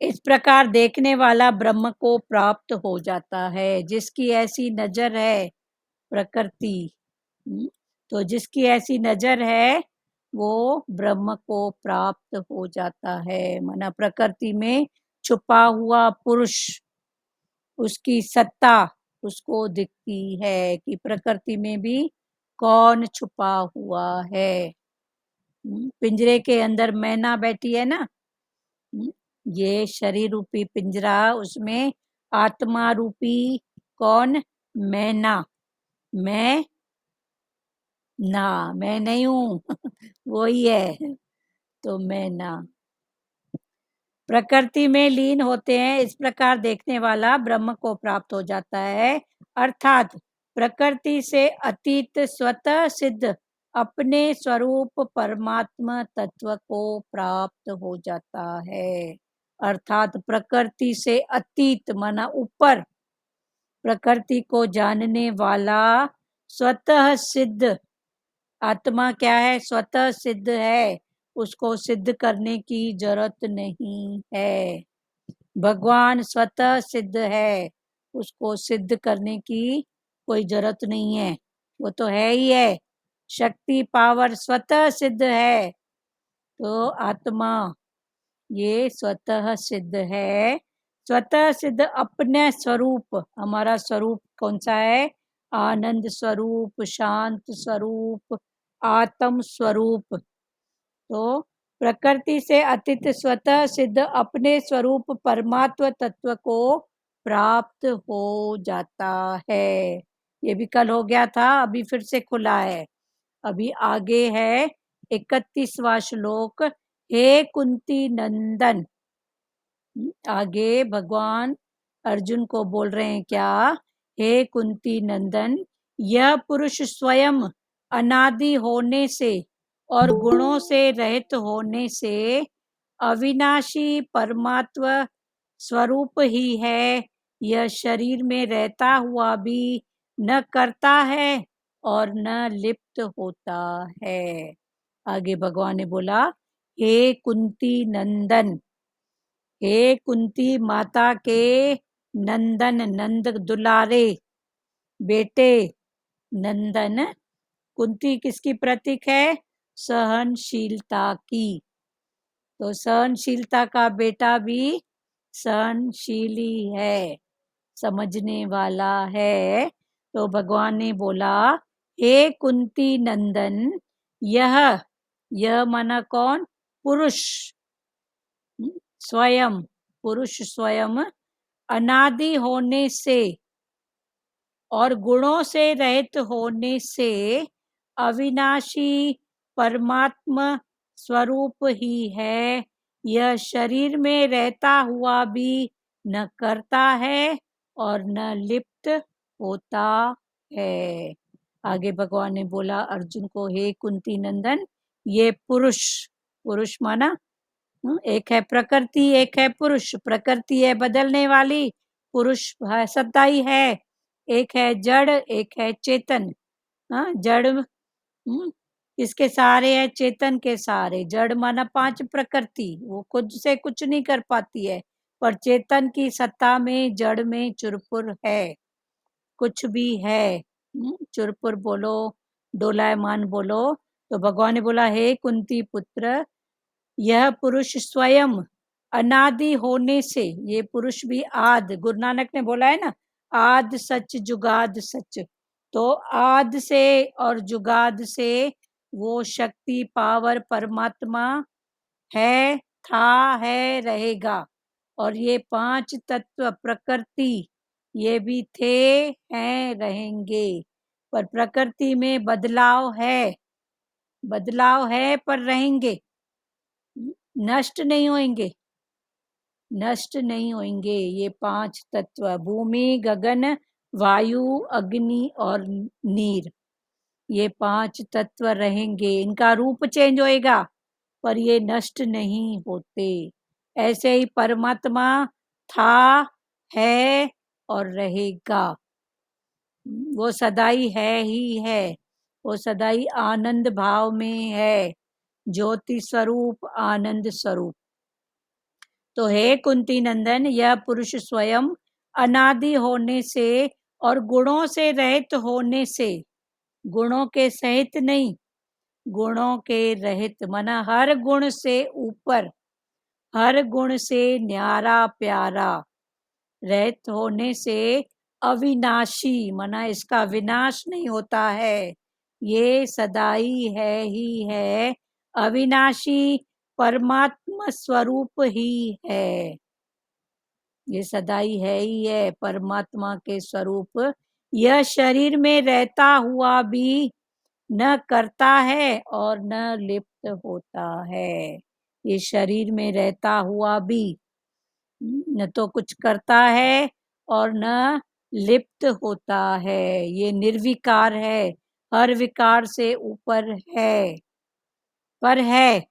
इस प्रकार देखने वाला ब्रह्म को प्राप्त हो जाता है। जिसकी ऐसी नजर है प्रकृति, तो जिसकी ऐसी नजर है वो ब्रह्म को प्राप्त हो जाता है। माना प्रकृति में छुपा हुआ पुरुष, उसकी सत्ता उसको दिखती है कि प्रकृति में भी कौन छुपा हुआ है। पिंजरे के अंदर मैना बैठी है ना, ये शरीर रूपी पिंजरा, उसमें आत्मा रूपी कौन? मैना। मैं नहीं हूं वो ही है। तो मैना प्रकृति में लीन होते हैं। इस प्रकार देखने वाला ब्रह्म को प्राप्त हो जाता है, अर्थात प्रकृति से अतीत स्वतः सिद्ध अपने स्वरूप परमात्मा तत्व को प्राप्त हो जाता है। अर्थात प्रकृति से अतीत माना ऊपर, प्रकृति को जानने वाला स्वतः सिद्ध आत्मा क्या है? स्वतः सिद्ध है, उसको सिद्ध करने की जरूरत नहीं है। भगवान स्वतः सिद्ध है, उसको सिद्ध करने की कोई जरूरत नहीं है, वो तो है ही है। शक्ति पावर स्वतः सिद्ध है। तो आत्मा ये स्वतः सिद्ध है। स्वतः सिद्ध अपने स्वरूप, हमारा स्वरूप कौन सा है? आनंद स्वरूप, शांत स्वरूप, आत्म स्वरूप। तो प्रकृति से अतीत स्वतः सिद्ध अपने स्वरूप परमात्म तत्व को प्राप्त हो जाता है। ये भी कल हो गया था, अभी फिर से खुला है। अभी आगे है 31वां श्लोक। हे कुंती नंदन, आगे भगवान अर्जुन को बोल रहे हैं क्या? हे कुंती नंदन, यह पुरुष स्वयं अनादि होने से और गुणों से रहित होने से अविनाशी परमात्मा स्वरूप ही है। यह शरीर में रहता हुआ भी न करता है और न लिप्त होता है। आगे भगवान ने बोला, हे कुंती नंदन, हे कुंती माता के नंदन, नंद दुलारे बेटे नंदन। कुंती किसकी प्रतीक है? सहनशीलता की। तो सहनशीलता का बेटा भी सहनशीली है, समझने वाला है। तो भगवान ने बोला, हे कुंती नंदन, यह माना कौन? पुरुष स्वयं, पुरुष स्वयं अनादि होने से और गुणों से रहित होने से अविनाशी परमात्मा स्वरूप ही है। यह शरीर में रहता हुआ भी न करता है और न लिप्त होता है। आगे भगवान ने बोला अर्जुन को, हे कुंती नंदन, ये पुरुष, पुरुष माना एक है प्रकृति, एक है पुरुष। प्रकृति है बदलने वाली, पुरुष है सत्ताई है। एक है जड़, एक है चेतन। जड़ इसके सहारे है, चेतन के सहारे। जड़ माना पांच प्रकृति, वो खुद से कुछ नहीं कर पाती है, पर चेतन की सत्ता में जड़ में चुरपुर है, कुछ भी है। चुरपुर बोलो, डोलायमान बोलो। तो भगवान ने बोला, हे कुंती पुत्र, यह पुरुष स्वयं अनादि होने से, ये पुरुष भी आद, गुरु नानक ने बोला है ना, आद सच जुगाद सच। तो आद से और जुगाद से वो शक्ति, पावर, परमात्मा है, था, है, रहेगा। और ये पांच तत्व प्रकृति, ये भी थे, हैं, रहेंगे। पर प्रकृति में बदलाव है, बदलाव है, पर रहेंगे, नष्ट नहीं होंगे, नष्ट नहीं होंगे। ये पांच तत्व, भूमि, गगन, वायु, अग्नि और नीर, ये पांच तत्व रहेंगे। इनका रूप चेंज होएगा, पर ये नष्ट नहीं होते। ऐसे ही परमात्मा था, है और रहेगा। वो सदाई है ही है, वो सदाई आनंद भाव में है, ज्योति स्वरूप, आनंद स्वरूप। तो हे कुंती नंदन, यह पुरुष स्वयं अनादि होने से और गुणों से रहित होने से, गुणों के सहित नहीं, गुणों के रहित माना हर गुण से ऊपर, हर गुण से न्यारा प्यारा, रहित होने से अविनाशी माना इसका विनाश नहीं होता है, ये सदाई है ही है, अविनाशी परमात्मा स्वरूप ही है, ये सदाई है ही है, परमात्मा के स्वरूप। यह शरीर में रहता हुआ भी न करता है और न लिप्त होता है। ये शरीर में रहता हुआ भी न तो कुछ करता है और न लिप्त होता है, ये निर्विकार है, हर विकार से ऊपर है, पर है,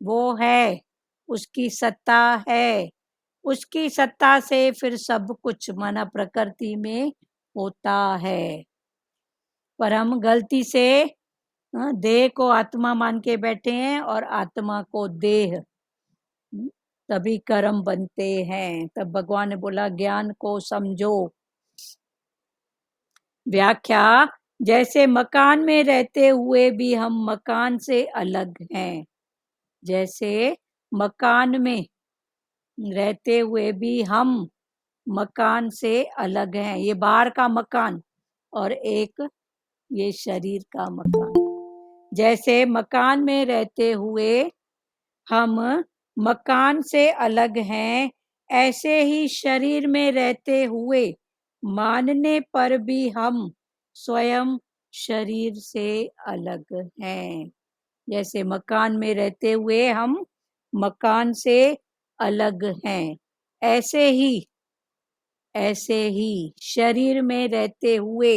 वो है, उसकी सत्ता है, उसकी सत्ता से फिर सब कुछ माना प्रकृति में होता है। पर हम गलती से देह को आत्मा मान के बैठे हैं और आत्मा को देह, तभी कर्म बनते हैं। तब भगवान ने बोला ज्ञान को समझो। व्याख्या, जैसे मकान में रहते हुए भी हम मकान से अलग हैं, जैसे मकान में रहते हुए भी हम मकान से अलग हैं, ये बाहर का मकान और एक ये शरीर का मकान। जैसे मकान में रहते हुए हम मकान से अलग हैं, ऐसे ही शरीर में रहते हुए मानने पर भी हम स्वयं शरीर से अलग हैं। जैसे मकान में रहते हुए हम मकान से अलग हैं, ऐसे ही शरीर में रहते हुए,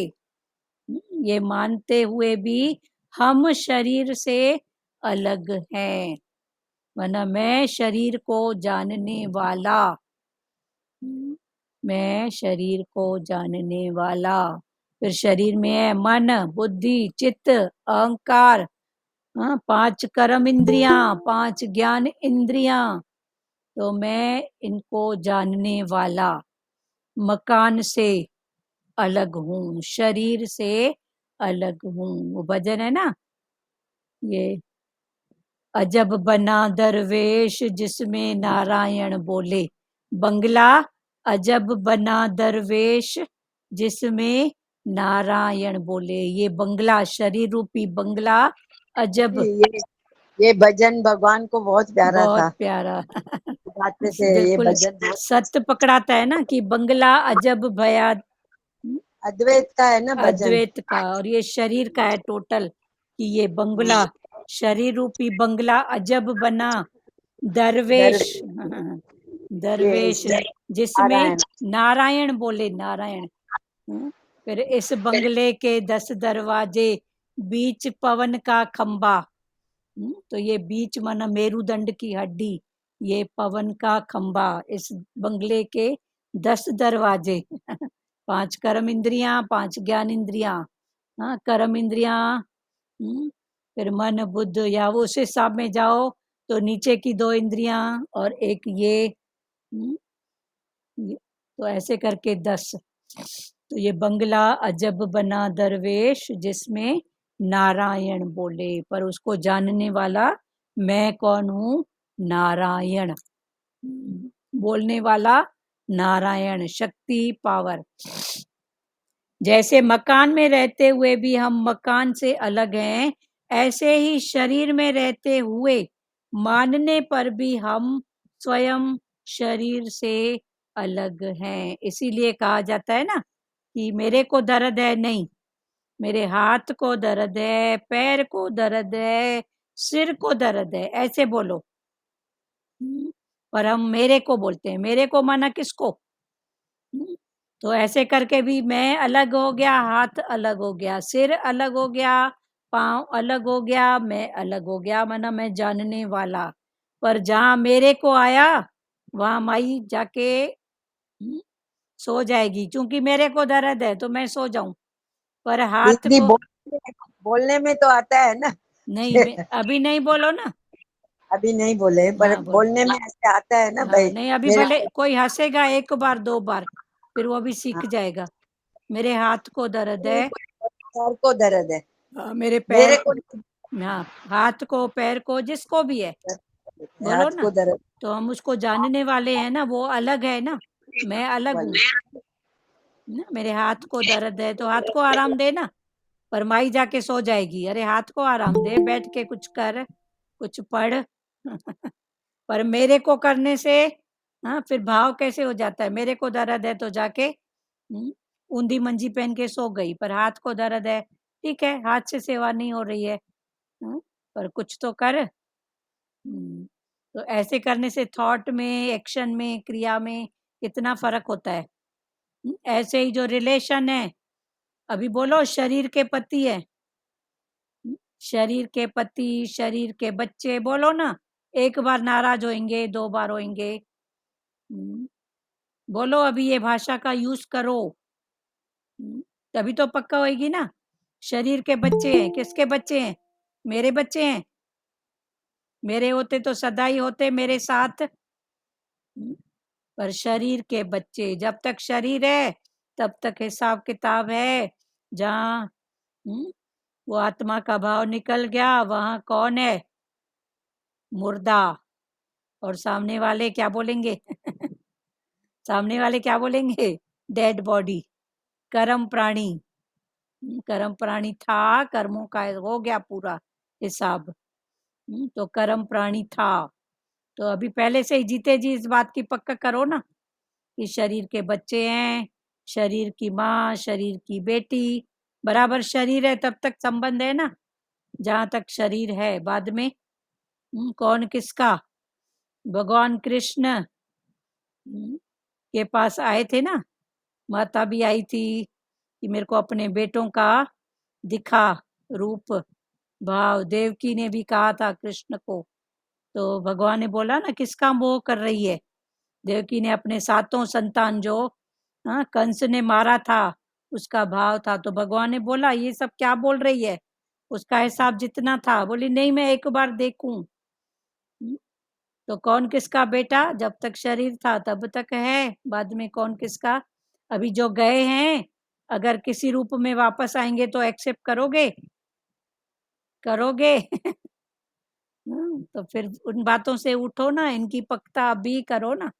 ये मानते हुए भी हम शरीर से अलग हैं। वरना मैं शरीर को जानने वाला, मैं शरीर को जानने वाला। फिर शरीर में है मन, बुद्धि, चित्त, अहंकार, पांच कर्म इंद्रियां, पांच ज्ञान इंद्रियां। तो मैं इनको जानने वाला, मकान से अलग हूँ, शरीर से अलग हूँ। वो भजन है ना, ये अजब बना दरवेश जिसमें नारायण बोले, बंगला अजब बना दरवेश जिसमें नारायण बोले। ये बंगला, शरीर रूपी बंगला अजब,
ये भजन भगवान को बहुत प्यारा
बहुत
था,
प्यारा।
गाते थे ये
बिल्कुल
भजन, बहुत
सत्य पकड़ाता है ना कि बंगला अजब भया,
अद्वैत का है ना भजन।
अद्वैत का, और ये शरीर का है टोटल, कि ये बंगला, शरीर रूपी बंगला अजब बना दरवेश, दरवेश जिसमें
नारायण।
नारायण बोले, नारायण। फिर इस बंगले के 10 दरवाजे, बीच पवन का खंबा। तो ये बीच माना मेरुदंड की हड्डी, ये पवन का खंबा। इस बंगले के 10 दरवाजे 5 कर्म इंद्रियां, 5 ज्ञान इंद्रियां। हाँ, कर्म इंद्रियां, फिर मन बुद्ध, या वो उस हिसाब में जाओ तो नीचे की 2 इंद्रियां और एक हम्म, तो ऐसे करके 10। तो ये बंगला अजब बना दरवेश, जिसमें नारायण बोले, पर उसको जानने वाला मैं कौन हूँ? नारायण। बोलने वाला नारायण, शक्ति, पावर। जैसे मकान में रहते हुए भी हम मकान से अलग हैं, ऐसे ही शरीर में रहते हुए मानने पर भी हम स्वयं शरीर से अलग हैं। इसीलिए कहा जाता है ना कि मेरे को दर्द है, नहीं, मेरे हाथ को दर्द है, पैर को दर्द है, सिर को दर्द है, ऐसे बोलो। पर हम मेरे को बोलते हैं। मेरे को माना किसको? तो ऐसे करके भी मैं अलग हो गया, हाथ अलग हो गया, सिर अलग हो गया, पाँव अलग हो गया, मैं अलग हो गया, माना मैं जानने वाला। पर जहाँ मेरे को आया वहां माई जाके सो जाएगी, क्योंकि मेरे को दर्द है तो मैं सो जाऊं। पर हाथ
दीदी
को
बोलने में तो आता है ना।
नहीं, मैं अभी नहीं, बोलो ना।
अभी नहीं बोले, पर
हाँ, बोलो।
बोलने में ऐसे आता है ना
हाँ,
भाई।
नहीं, अभी
मेरे
भले कोई हंसेगा 1 बार 2 बार, फिर वो भी सीख
हाँ,
जाएगा। मेरे हाथ को दर्द है,
सर को दर्द है,
मेरे पैर
मेरे
को,
को
हाँ, हाथ को, पैर को, जिसको भी है, बोलो
हाथ
ना।
को दर्द
तो हम उसको जानने वाले हैं ना, वो अलग है ना, मैं अलग हूँ ना। मेरे हाथ को दर्द है तो हाथ को आराम दे ना। पर माई जाके सो जाएगी, अरे हाथ को आराम दे, बैठ के कुछ कर, कुछ पढ़। पर मेरे को करने से, हाँ, फिर भाव कैसे हो जाता है? मेरे को दर्द है तो जाके ऊंधी मंजी पहन के सो गई, पर हाथ को दर्द है, ठीक है, हाथ से सेवा नहीं हो रही है, पर कुछ तो कर। तो ऐसे करने से थॉट में, एक्शन में, क्रिया में कितना फर्क होता है। ऐसे ही जो रिलेशन है, अभी बोलो शरीर के पति है, शरीर के पति, शरीर के बच्चे, बोलो ना। 1 बार नाराज होंगे, 2 बार होंगे, बोलो, अभी ये भाषा का यूज करो, तभी तो पक्का होएगी ना। शरीर के बच्चे हैं, किसके बच्चे हैं? मेरे बच्चे हैं। मेरे होते तो सदा ही होते मेरे साथ। पर शरीर के बच्चे, जब तक शरीर है तब तक हिसाब किताब है। जहाँ वो आत्मा का भाव निकल गया, वहां कौन है? मुर्दा। और सामने वाले क्या बोलेंगे? सामने वाले क्या बोलेंगे? डेड बॉडी, कर्म प्राणी। कर्म प्राणी था, कर्मों का हो गया पूरा हिसाब। तो कर्म प्राणी था, तो अभी पहले से ही जीते जी इस बात की पक्का करो ना कि शरीर के बच्चे हैं, शरीर की माँ, शरीर की बेटी, बराबर शरीर है तब तक संबंध है ना, जहां तक शरीर है। बाद में कौन किसका? भगवान कृष्ण के पास आए थे ना, माता भी आई थी कि मेरे को अपने बेटों का दिखा रूप भाव। देवकी ने भी कहा था कृष्ण को, तो भगवान ने बोला ना, किसका मोह कर रही है? देवकी ने अपने 7 संतान जो कंस ने मारा था उसका भाव था। तो भगवान ने बोला, ये सब क्या बोल रही है? उसका हिसाब जितना था। बोली, नहीं, मैं 1 बार देखूं। तो कौन किसका बेटा? जब तक शरीर था तब तक है, बाद में कौन किसका। अभी जो गए हैं, अगर किसी रूप में वापस आएंगे तो एक्सेप्ट करोगे? करोगे? तो फिर उन बातों से उठो ना, इनकी पक्का अभी करो ना।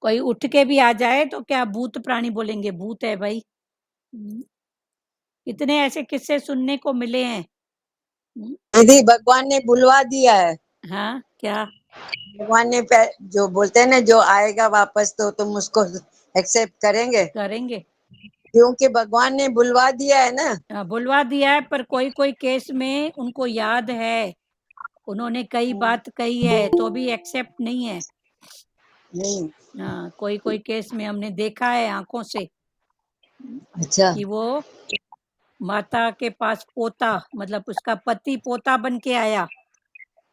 कोई उठ के भी आ जाए तो क्या भूत प्राणी बोलेंगे? भूत है भाई। कितने ऐसे किस्से सुनने को मिले हैं।
दीदी भगवान ने बुलवा दिया है।
हाँ, क्या?
भगवान ने जो बोलते हैं ना, जो आएगा वापस तो तुम उसको एक्सेप्ट करेंगे,
करेंगे।
क्योंकि भगवान ने बुलवा दिया है ना।
हाँ, बुलवा दिया है, पर कोई कोई केस में उनको याद है, उन्होंने कई बात कही है तो भी एक्सेप्ट नहीं है।
नहीं,
हाँ, कोई कोई केस में हमने देखा है आंखों से।
अच्छा
कि वो माता के पास पोता मतलब उसका पति पोता बन के आया।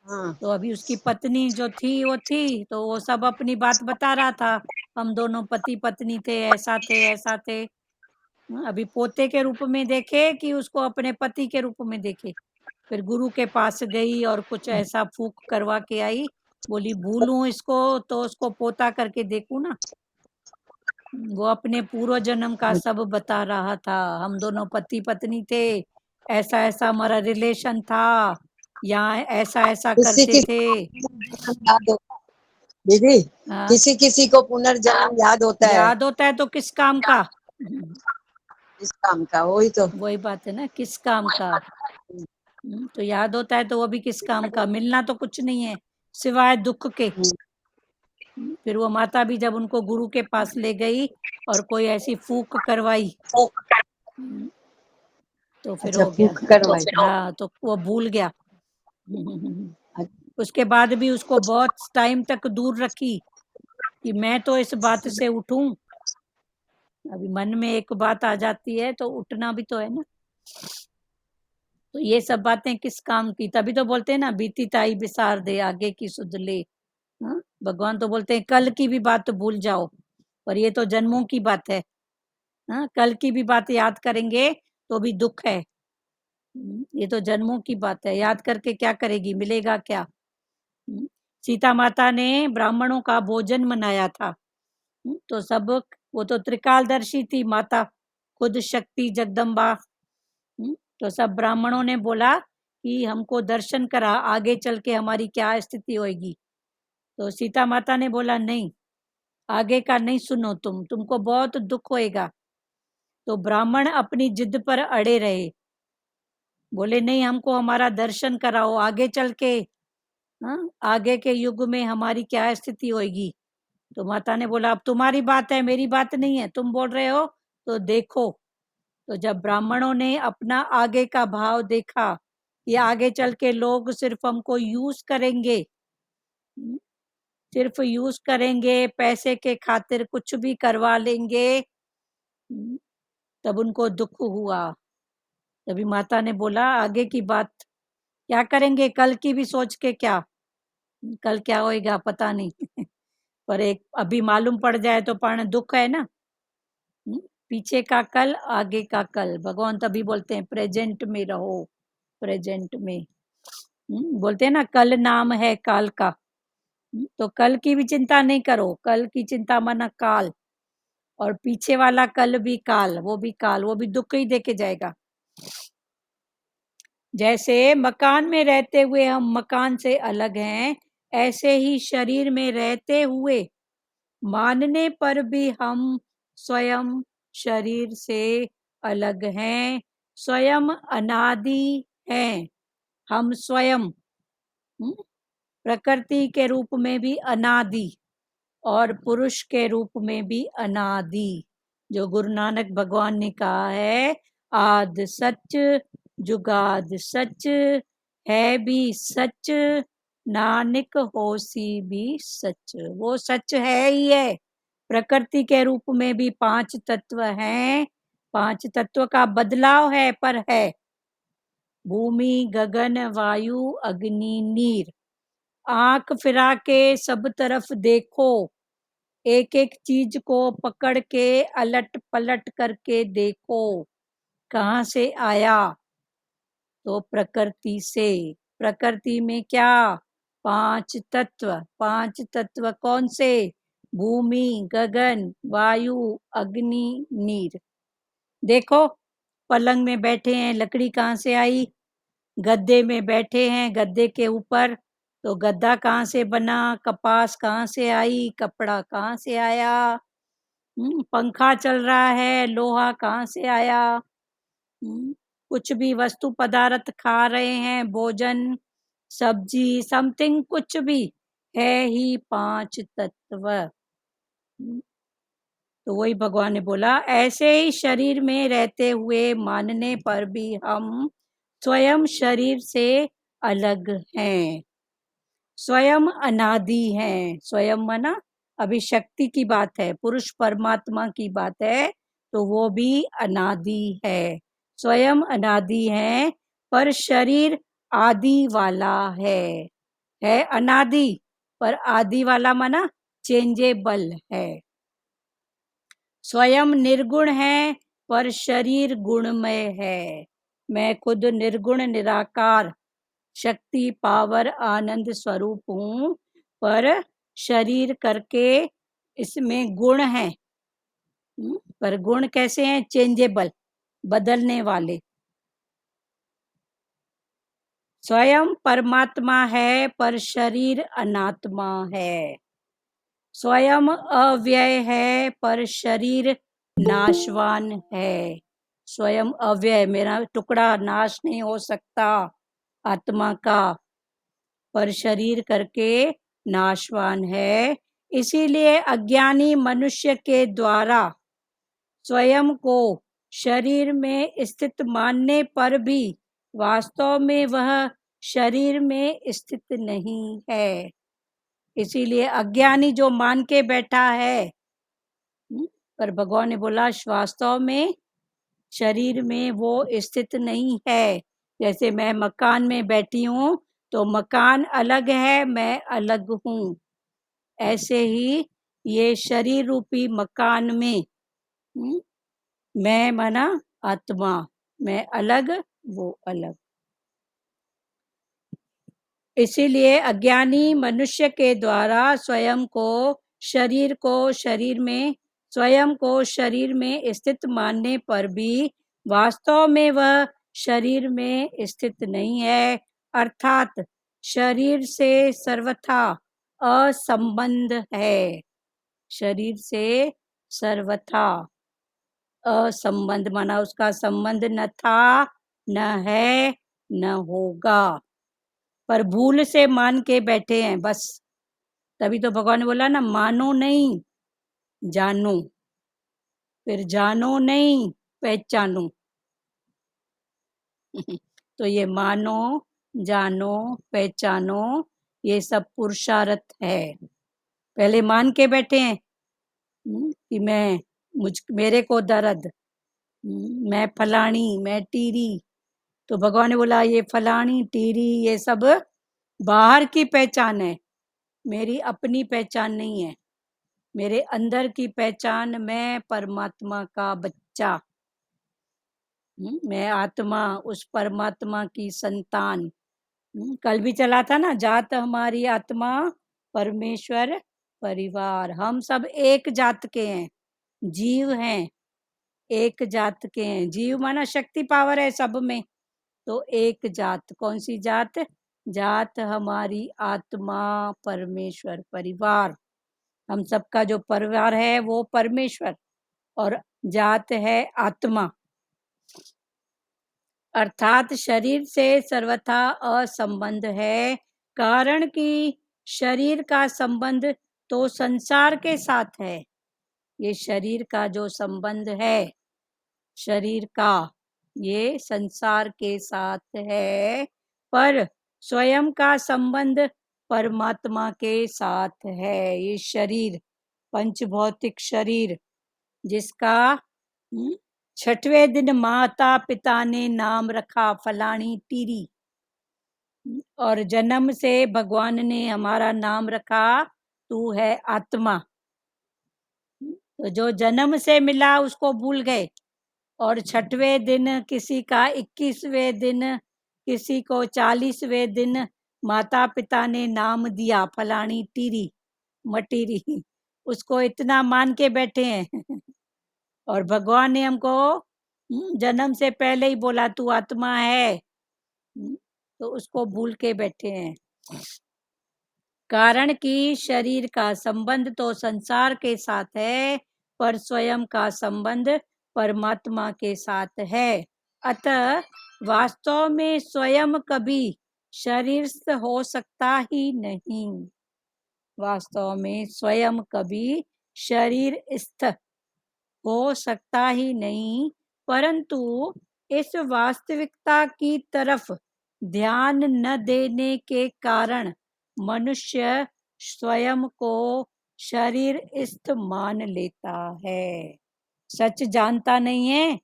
हाँ
तो अभी उसकी पत्नी जो थी वो थी, तो वो सब अपनी बात बता रहा था, हम दोनों पति पत्नी थे, ऐसा थे ऐसा थे। अभी पोते के रूप में देखे कि उसको अपने पति के रूप में देखे। फिर गुरु के पास गई और कुछ ऐसा फूक करवा के आई, बोली भूलूं इसको तो उसको पोता करके देखूं ना। वो अपने पूर्व जन्म का सब बता रहा था, हम दोनों पति पत्नी थे, ऐसा ऐसा हमारा रिलेशन था, यहाँ ऐसा ऐसा
किसी
करते
किसी
थे।
को याद होता है दीदी,
हाँ,
किसी किसी को पुनर्जन्म याद होता है
याद होता है तो किस काम का?
इस काम का, वही तो।
वही बात है ना, किस काम का? तो याद होता है तो वो भी किस काम का? मिलना तो कुछ नहीं है सिवाय दुख के। फिर वो माता भी जब उनको गुरु के पास ले गई और कोई ऐसी फूक करवाई, तो फिर
अच्छा
हो गया।
फूक करवाई।
हाँ, तो वो भूल गया। उसके बाद भी उसको बहुत टाइम तक दूर रखी कि मैं तो इस बात से उठूं। अभी मन में एक बात आ जाती है तो उठना भी तो है ना। तो ये सब बातें किस काम की? तभी तो बोलते हैं ना, बीती ताई बिसार दे आगे की सुध ले। हाँ? भगवान तो बोलते हैं कल की भी बात तो भूल जाओ, पर ये तो जन्मों की बात है। हाँ, कल की भी बात याद करेंगे तो भी दुख है। ये तो जन्मों की बात है, याद करके क्या करेगी, मिलेगा क्या? सीता माता ने ब्राह्मणों का भोजन मनाया था। तो सब, वो तो त्रिकालदर्शी थी माता, खुद शक्ति जगदम्बा। तो सब ब्राह्मणों ने बोला कि हमको दर्शन करा, आगे चल के हमारी क्या स्थिति होगी। तो सीता माता ने बोला नहीं, आगे का नहीं सुनो, तुमको बहुत दुख होएगा। तो ब्राह्मण अपनी जिद पर अड़े रहे, बोले नहीं, हमको हमारा दर्शन कराओ, आगे चल के, हाँ, आगे के युग में हमारी क्या स्थिति होगी। तो माता ने बोला अब तुम्हारी बात है, मेरी बात नहीं है, तुम बोल रहे हो तो देखो। तो जब ब्राह्मणों ने अपना आगे का भाव देखा कि आगे चल के लोग सिर्फ हमको यूज करेंगे, सिर्फ यूज करेंगे, पैसे के खातिर कुछ भी करवा लेंगे, तब उनको दुख हुआ। तभी माता ने बोला आगे की बात क्या करेंगे, कल की भी सोच के क्या, कल क्या होएगा पता नहीं। पर एक अभी मालूम पड़ जाए तो पण दुख है ना। पीछे का कल, आगे का कल, भगवान तभी बोलते हैं प्रेजेंट में रहो, प्रेजेंट में। बोलते हैं ना कल नाम है काल का। तो कल की भी चिंता नहीं करो, कल की चिंता माना काल, और पीछे वाला कल भी काल, वो भी काल, वो भी दुख ही देके जाएगा। जैसे मकान में रहते हुए हम मकान से अलग हैं, ऐसे ही शरीर में रहते हुए मानने पर भी हम स्वयं शरीर से अलग हैं, स्वयं अनादि हैं। हम स्वयं प्रकृति के रूप में भी अनादि और पुरुष के रूप में भी अनादि। जो गुरु नानक भगवान ने कहा है, आद सच जुगाद सच, है भी सच नानक होसी भी सच। वो सच है ही है। प्रकृति के रूप में भी 5 तत्व हैं, 5 तत्व का बदलाव है पर है। भूमि गगन वायु अग्नि नीर। आंख फिरा के सब तरफ देखो, एक एक चीज को पकड़ के अलट पलट करके देखो, कहाँ से आया? तो प्रकृति से। प्रकृति में क्या? 5 तत्व। 5 तत्व कौन से? भूमि गगन वायु अग्नि नीर। देखो, पलंग में बैठे हैं, लकड़ी कहाँ से आई? गद्दे में बैठे हैं, गद्दे के ऊपर, तो गद्दा कहाँ से बना? कपास कहाँ से आई? कपड़ा कहाँ से आया? पंखा चल रहा है, लोहा कहाँ से आया? कुछ भी वस्तु पदार्थ खा रहे हैं, भोजन सब्जी समथिंग कुछ भी, है ही 5 तत्व। तो वही भगवान ने बोला ऐसे ही शरीर में रहते हुए मानने पर भी हम स्वयं शरीर से अलग हैं, स्वयं अनादि हैं। स्वयं माना अभी शक्ति की बात है, पुरुष परमात्मा की बात है, तो वो भी अनादि है। स्वयं अनादि है पर शरीर आदि वाला है अनादि पर आदि वाला माना चेंजेबल है। स्वयं निर्गुण है पर शरीर गुणमय है। मैं खुद निर्गुण निराकार शक्ति पावर आनंद स्वरूप हूँ पर शरीर करके इसमें गुण है। पर गुण कैसे हैं? चेंजेबल, बदलने वाले। स्वयं परमात्मा है पर शरीर अनात्मा है। स्वयं अव्यय है पर शरीर नाशवान है। स्वयं अव्यय, मेरा टुकड़ा नाश नहीं हो सकता आत्मा का, पर शरीर करके नाशवान है। इसीलिए अज्ञानी मनुष्य के द्वारा स्वयं को शरीर में स्थित मानने पर भी वास्तव में वह शरीर में स्थित नहीं है। इसीलिए अज्ञानी जो मान के बैठा है, पर भगवान ने बोला वास्तव में शरीर में वो स्थित नहीं है। जैसे मैं मकान में बैठी हूँ तो मकान अलग है, मैं अलग हूँ। ऐसे ही ये शरीर रूपी मकान में मैं माना आत्मा, मैं अलग वो अलग। इसीलिए अज्ञानी मनुष्य के द्वारा स्वयं को शरीर में स्थित मानने पर भी वास्तव में वह शरीर में स्थित नहीं है, अर्थात शरीर से सर्वथा असंबंध है। शरीर से सर्वथा असंबंध माना उसका संबंध न था, न है, न होगा, पर भूल से मान के बैठे हैं बस। तभी तो भगवान ने बोला ना, मानो नहीं जानो, फिर जानो नहीं पहचानो। तो ये मानो जानो पहचानो ये सब पुरुषार्थ है। पहले मान के बैठे हैं कि मेरे को दर्द, मैं फलानी, मैं टीरी। तो भगवान ने बोला ये फलानी टीरी ये सब बाहर की पहचान है, मेरी अपनी पहचान नहीं है। मेरे अंदर की पहचान, मैं परमात्मा का बच्चा, मैं आत्मा, उस परमात्मा की संतान। कल भी चला था ना, जात हमारी आत्मा परमेश्वर परिवार। हम सब एक जात के हैं, जीव हैं, एक जात के हैं। जीव माना शक्ति पावर है सब में, तो एक जात। कौन सी जात? जात हमारी आत्मा परमेश्वर परिवार। हम सबका जो परिवार है वो परमेश्वर, और जात है आत्मा, अर्थात शरीर से सर्वथा असंबंध है। कारण कि शरीर का संबंध तो संसार के साथ है। ये शरीर का जो संबंध है, शरीर का, ये संसार के साथ है, पर स्वयं का संबंध परमात्मा के साथ है। ये शरीर, पंचभौतिक शरीर, जिसका 6वें दिन माता पिता ने नाम रखा फलानी टीरी, और जन्म से भगवान ने हमारा नाम रखा तू है आत्मा। तो जो जन्म से मिला उसको भूल गए, और 6वें दिन किसी का 21वें दिन, किसी को 40वें दिन माता पिता ने नाम दिया फलानी टीरी मटीरी, उसको इतना मान के बैठे हैं। और भगवान ने हमको जन्म से पहले ही बोला तू आत्मा है, तो उसको भूल के बैठे हैं। कारण कि शरीर का संबंध तो संसार के साथ है, पर स्वयं का संबंध परमात्मा के साथ है। अतः वास्तव में स्वयं कभी शरीरस्थ हो सकता ही नहीं। वास्तव में स्वयं कभी शरीरस्थ हो सकता ही नहीं, परंतु इस वास्तविकता की तरफ ध्यान न देने के कारण मनुष्य स्वयं को शरीरस्थ मान लेता है। सच जानता नहीं है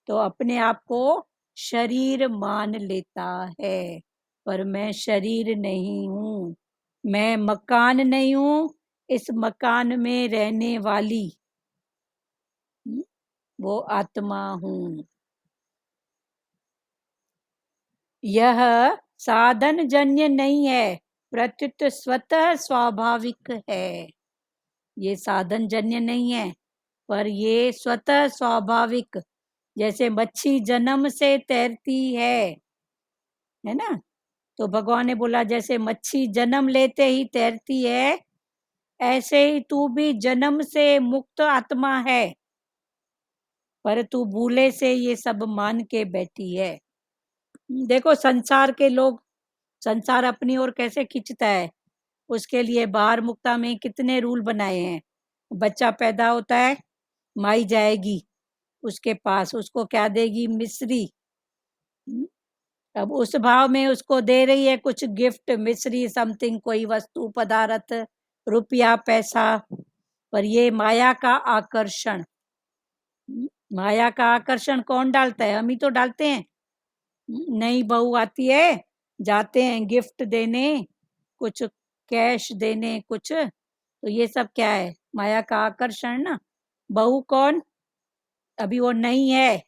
तो अपने आप को शरीर मान लेता है, पर मैं शरीर नहीं हूँ, मैं मकान नहीं हूँ, इस मकान में रहने वाली वो आत्मा हूँ। यह साधन जन्य नहीं है, प्रत्युत स्वतः स्वाभाविक है। ये साधन जन्य नहीं है, पर ये स्वतः स्वाभाविक, जैसे मच्छी जन्म से तैरती है ना। तो भगवान ने बोला जैसे मच्छी जन्म लेते ही तैरती है, ऐसे ही तू भी जन्म से मुक्त आत्मा है, पर तू भूले से ये सब मान के बैठी है। देखो संसार के लोग, संसार अपनी ओर कैसे खींचता है, उसके लिए बाहर मुक्ता में कितने रूल बनाए हैं। बच्चा पैदा होता है, माई जाएगी उसके पास, उसको क्या देगी, मिश्री। अब उस भाव में उसको दे रही है कुछ गिफ्ट, मिश्री, समथिंग, कोई वस्तु पदार्थ, रुपया पैसा, पर ये माया का आकर्षण। माया का आकर्षण कौन डालता है, हम ही तो डालते हैं। नई बहू आती है, जाते हैं गिफ्ट देने, कुछ कैश देने कुछ, तो ये सब क्या है, माया का आकर्षण ना। बहू कौन, अभी वो नहीं है,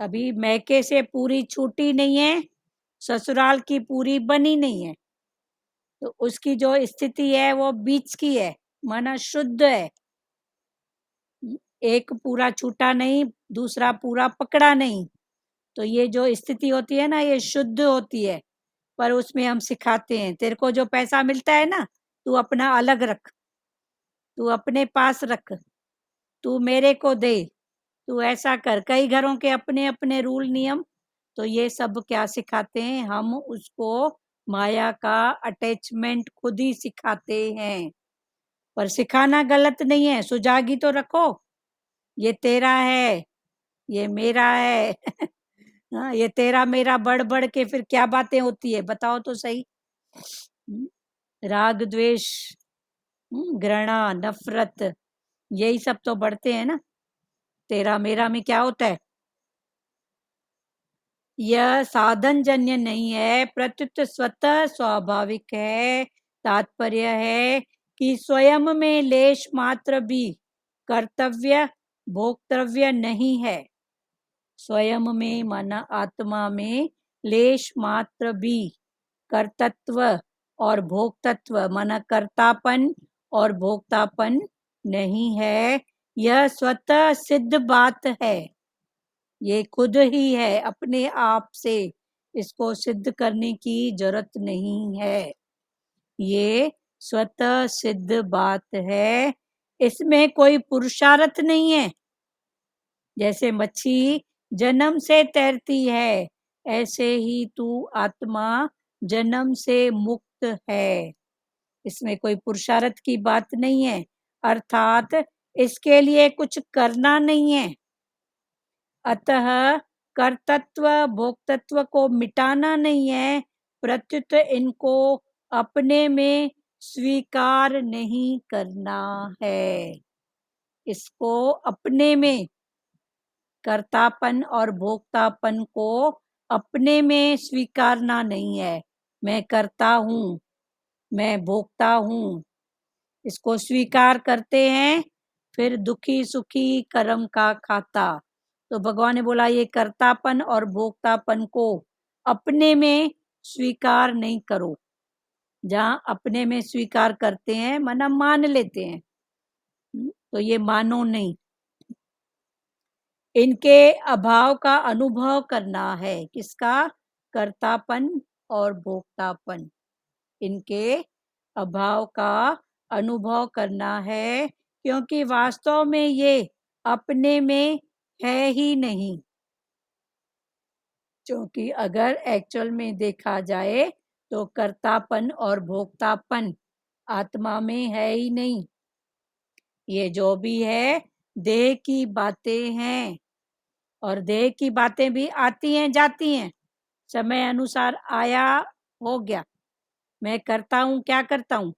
अभी मैके से पूरी छूटी नहीं है, ससुराल की पूरी बनी नहीं है, तो उसकी जो स्थिति है वो बीच की है, माना शुद्ध है। एक पूरा छूटा नहीं, दूसरा पूरा पकड़ा नहीं, तो ये जो स्थिति होती है ना, ये शुद्ध होती है। पर उसमें हम सिखाते हैं, तेरे को जो पैसा मिलता है ना, तू अपना अलग रख, तू अपने पास रख, तू मेरे को दे, तू ऐसा कर। कई घरों के अपने अपने रूल नियम, तो ये सब क्या सिखाते हैं, हम उसको माया का अटैचमेंट खुद ही सिखाते हैं। पर सिखाना गलत नहीं है, सुजागी तो रखो, ये तेरा है, ये मेरा है। हाँ, ये तेरा मेरा बढ़ बढ़ के फिर क्या बातें होती है, बताओ तो सही। राग द्वेष, घृणा, नफरत, यही सब तो बढ़ते हैं ना। तेरा मेरा में क्या होता है, यह साधन जन्य नहीं है, प्रत्युत स्वतः स्वाभाविक है। तात्पर्य है कि स्वयं में लेश मात्र भी कर्तव्य भोक्तव्य नहीं है। स्वयं में माना आत्मा में लेश मात्र भी कर्तत्व और भोक्तत्व माना कर्तापन और भोक्तापन नहीं है। यह स्वतः सिद्ध बात है, ये खुद ही है अपने आप से, इसको सिद्ध करने की जरूरत नहीं है, ये स्वतः सिद्ध बात है, इसमें कोई पुरुषार्थ नहीं है। जैसे मच्छी जन्म से तैरती है, ऐसे ही तू आत्मा जन्म से मुक्त है, इसमें कोई पुरुषार्थ की बात नहीं है, अर्थात इसके लिए कुछ करना नहीं है। अतः कर्तत्व भोक्तत्व को मिटाना नहीं है, प्रत्युत इनको अपने में स्वीकार नहीं करना है। इसको अपने में, कर्तापन और भोक्तापन को अपने में स्वीकारना नहीं है। मैं करता हूँ, मैं भोगता हूँ, इसको स्वीकार करते हैं, फिर दुखी सुखी कर्म का खाता। तो भगवान ने बोला ये कर्तापन और भोक्तापन को अपने में स्वीकार नहीं करो। जहाँ अपने में स्वीकार करते हैं माना मान लेते हैं, तो ये मानो नहीं, इनके अभाव का अनुभव करना है। किसका, कर्तापन और भोक्तापन, इनके अभाव का अनुभव करना है, क्योंकि वास्तव में ये अपने में है ही नहीं। क्योंकि अगर एक्चुअल में देखा जाए तो कर्तापन और भोक्तापन आत्मा में है ही नहीं, ये जो भी है देह की बातें हैं, और देह की बातें भी आती हैं जाती हैं, समय अनुसार आया हो गया। मैं करता हूँ, क्या करता हूँ,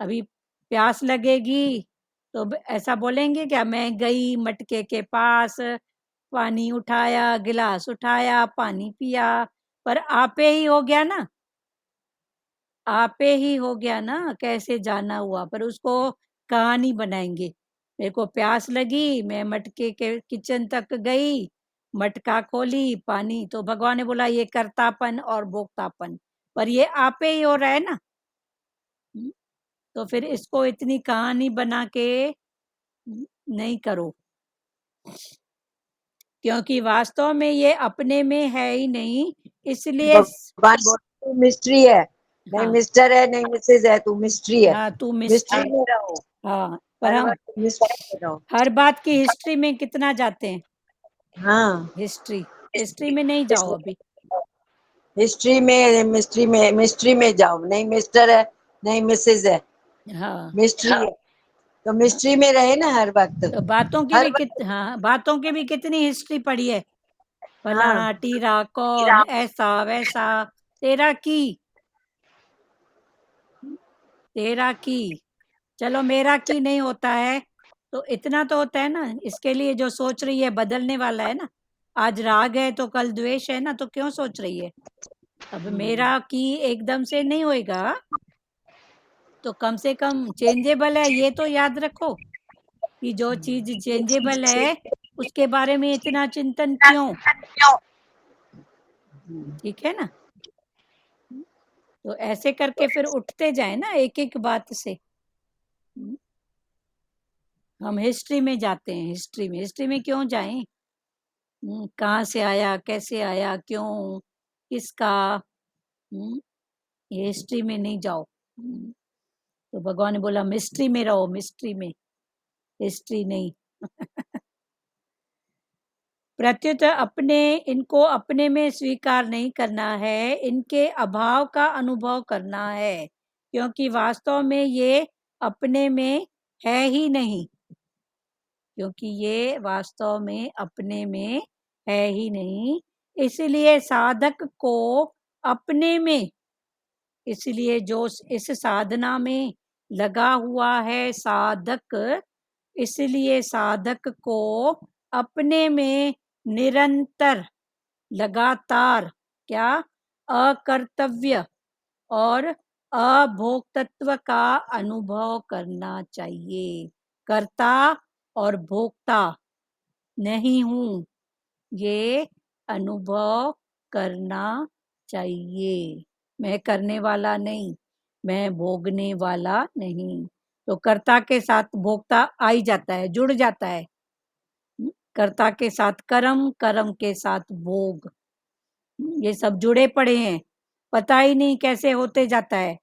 अभी प्यास लगेगी तो ऐसा बोलेंगे क्या, मैं गई मटके के पास, पानी उठाया, गिलास उठाया, पानी पिया, पर आपे ही हो गया ना, आपे ही हो गया ना, कैसे जाना हुआ, पर उसको कहानी बनाएंगे। मेरे को प्यास लगी, मैं मटके के किचन तक गई, मटका खोली, पानी, तो भगवान ने बोला ये कर्तापन और भोक्तापन, पर ये आपे ही हो रहा है ना। तो फिर इसको इतनी कहानी बना के नहीं करो, क्योंकि वास्तव में ये अपने में है ही नहीं, इसलिए
भगवान बोलते तू मिस्ट्री है, नहीं
हाँ
मिस्टर है, नहीं मिसेज है, तू मिस्ट्री है,
हाँ तू
मिस्ट्री
मिस्ट्री,
में रहो,
हाँ, पर
हर
हम
वक्त मिस्ट्री में रहो।
हर बात की हिस्ट्री में कितना जाते हैं,
हाँ,
हिस्ट्री, हिस्ट्री में नहीं जाओ अभी।
मिस्ट्री में जाओ, नहीं मिस्टर है, नहीं मिसेज है,
हाँ,
मिस्ट्री है, तो मिस्ट्री में रहे ना हर वक्त,
तो बातों की
हर
भी
वक्त।
हाँ, बातों की भी कितनी हिस्ट्री पड़ी है,
हाँ,
फलाना टीरा कौन, ऐसा वैसा, तेरा की, तेरा की, चलो मेरा की नहीं होता है, तो इतना तो होता है ना, इसके लिए जो सोच रही है बदलने वाला है ना, आज राग है तो कल द्वेष है ना, तो क्यों सोच रही है। अब मेरा की एकदम से नहीं होएगा, तो कम से कम चेंजेबल है, ये तो याद रखो कि जो चीज चेंजेबल है उसके बारे में इतना चिंतन क्यों, ठीक है ना। तो ऐसे करके फिर उठते जाए ना एक एक बात से। हम हिस्ट्री में जाते हैं, हिस्ट्री में, हिस्ट्री में क्यों जाएं, कहाँ से आया, कैसे आया, क्यों, किसका, ये हिस्ट्री में नहीं जाओ। तो भगवान ने बोला मिस्ट्री में रहो, मिस्ट्री में, हिस्ट्री नहीं। प्रत्युत अपने, इनको अपने में स्वीकार नहीं करना है, इनके अभाव का अनुभव करना है, क्योंकि वास्तव में ये अपने में है ही नहीं, क्योंकि ये वास्तव में अपने में है ही नहीं, इसलिए साधक को अपने में, इसलिए जो इस साधना में लगा हुआ है साधक, इसलिए साधक को अपने में निरंतर, लगातार, क्या, अकर्तव्य और अभोक्तत्व का अनुभव करना चाहिए। कर्ता और भोक्ता नहीं हूं, ये अनुभव करना चाहिए। मैं करने वाला नहीं, मैं भोगने वाला नहीं। तो कर्ता के साथ भोक्ता आ ही जाता है, जुड़ जाता है। कर्ता के साथ कर्म, कर्म के साथ भोग, ये सब जुड़े पड़े हैं, पता ही नहीं कैसे होते जाता है।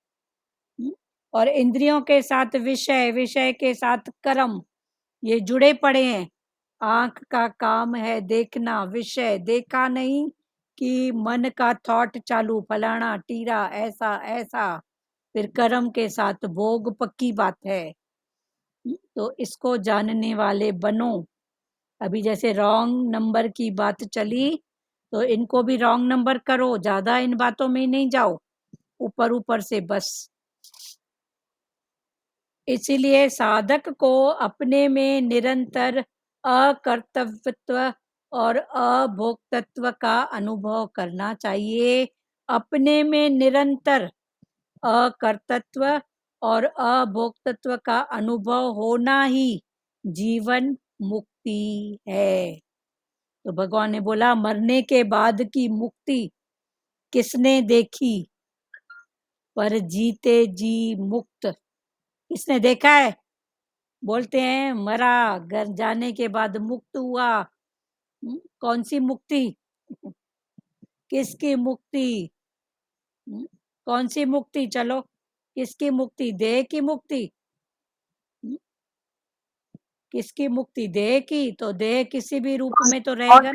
और इंद्रियों के साथ विषय, विषय के साथ कर्म, ये जुड़े पड़े हैं। आंख का काम है देखना, विषय देखा नहीं कि मन का थॉट चालू, फलाना टीरा, ऐसा ऐसा, फिर कर्म के साथ भोग, पक्की बात है। तो इसको जानने वाले बनो। अभी जैसे रॉन्ग नंबर की बात चली, तो इनको भी रॉन्ग नंबर करो, ज्यादा इन बातों में नहीं जाओ, ऊपर ऊपर से बस। इसलिए साधक को अपने में निरंतर अकर्तव्यत्व और अभोक्तत्व का अनुभव करना चाहिए। अपने में निरंतर अकर्तत्व और अभोक्तत्व का अनुभव होना ही जीवन मुक्ति है। तो भगवान ने बोला मरने के बाद की मुक्ति किसने देखी, पर जीते जी मुक्त किसने देखा है। बोलते हैं मरा, घर जाने के बाद मुक्त हुआ। कौन सी मुक्ति, किसकी मुक्ति, कौन सी मुक्ति, चलो किसकी मुक्ति, देह की मुक्ति, किसकी मुक्ति, देह की, तो देह किसी भी रूप में तो रहेगा।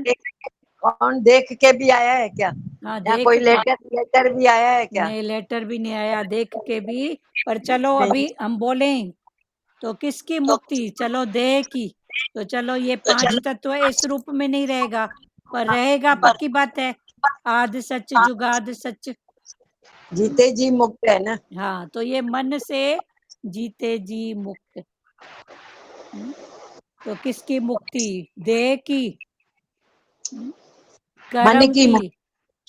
कौन देख के भी आया है क्या,
हाँ
या
देख
कोई
के,
लेटर भी आया है क्या?
नहीं लेटर भी नहीं आया, देख के भी। पर चलो
नहीं।
अभी हम बोलें तो किसकी मुक्ति, चलो देह की, तो चलो ये पांच तत्व इस रूप में नहीं रहेगा, पर रहेगा, पक्की बात है, आद सच जुगाद सच।
जीते जी मुक्त है ना।
हाँ, तो ये मन से जीते जी मुक्त। तो किसकी मुक्ति? देह की,
मन
कर्म
की
की,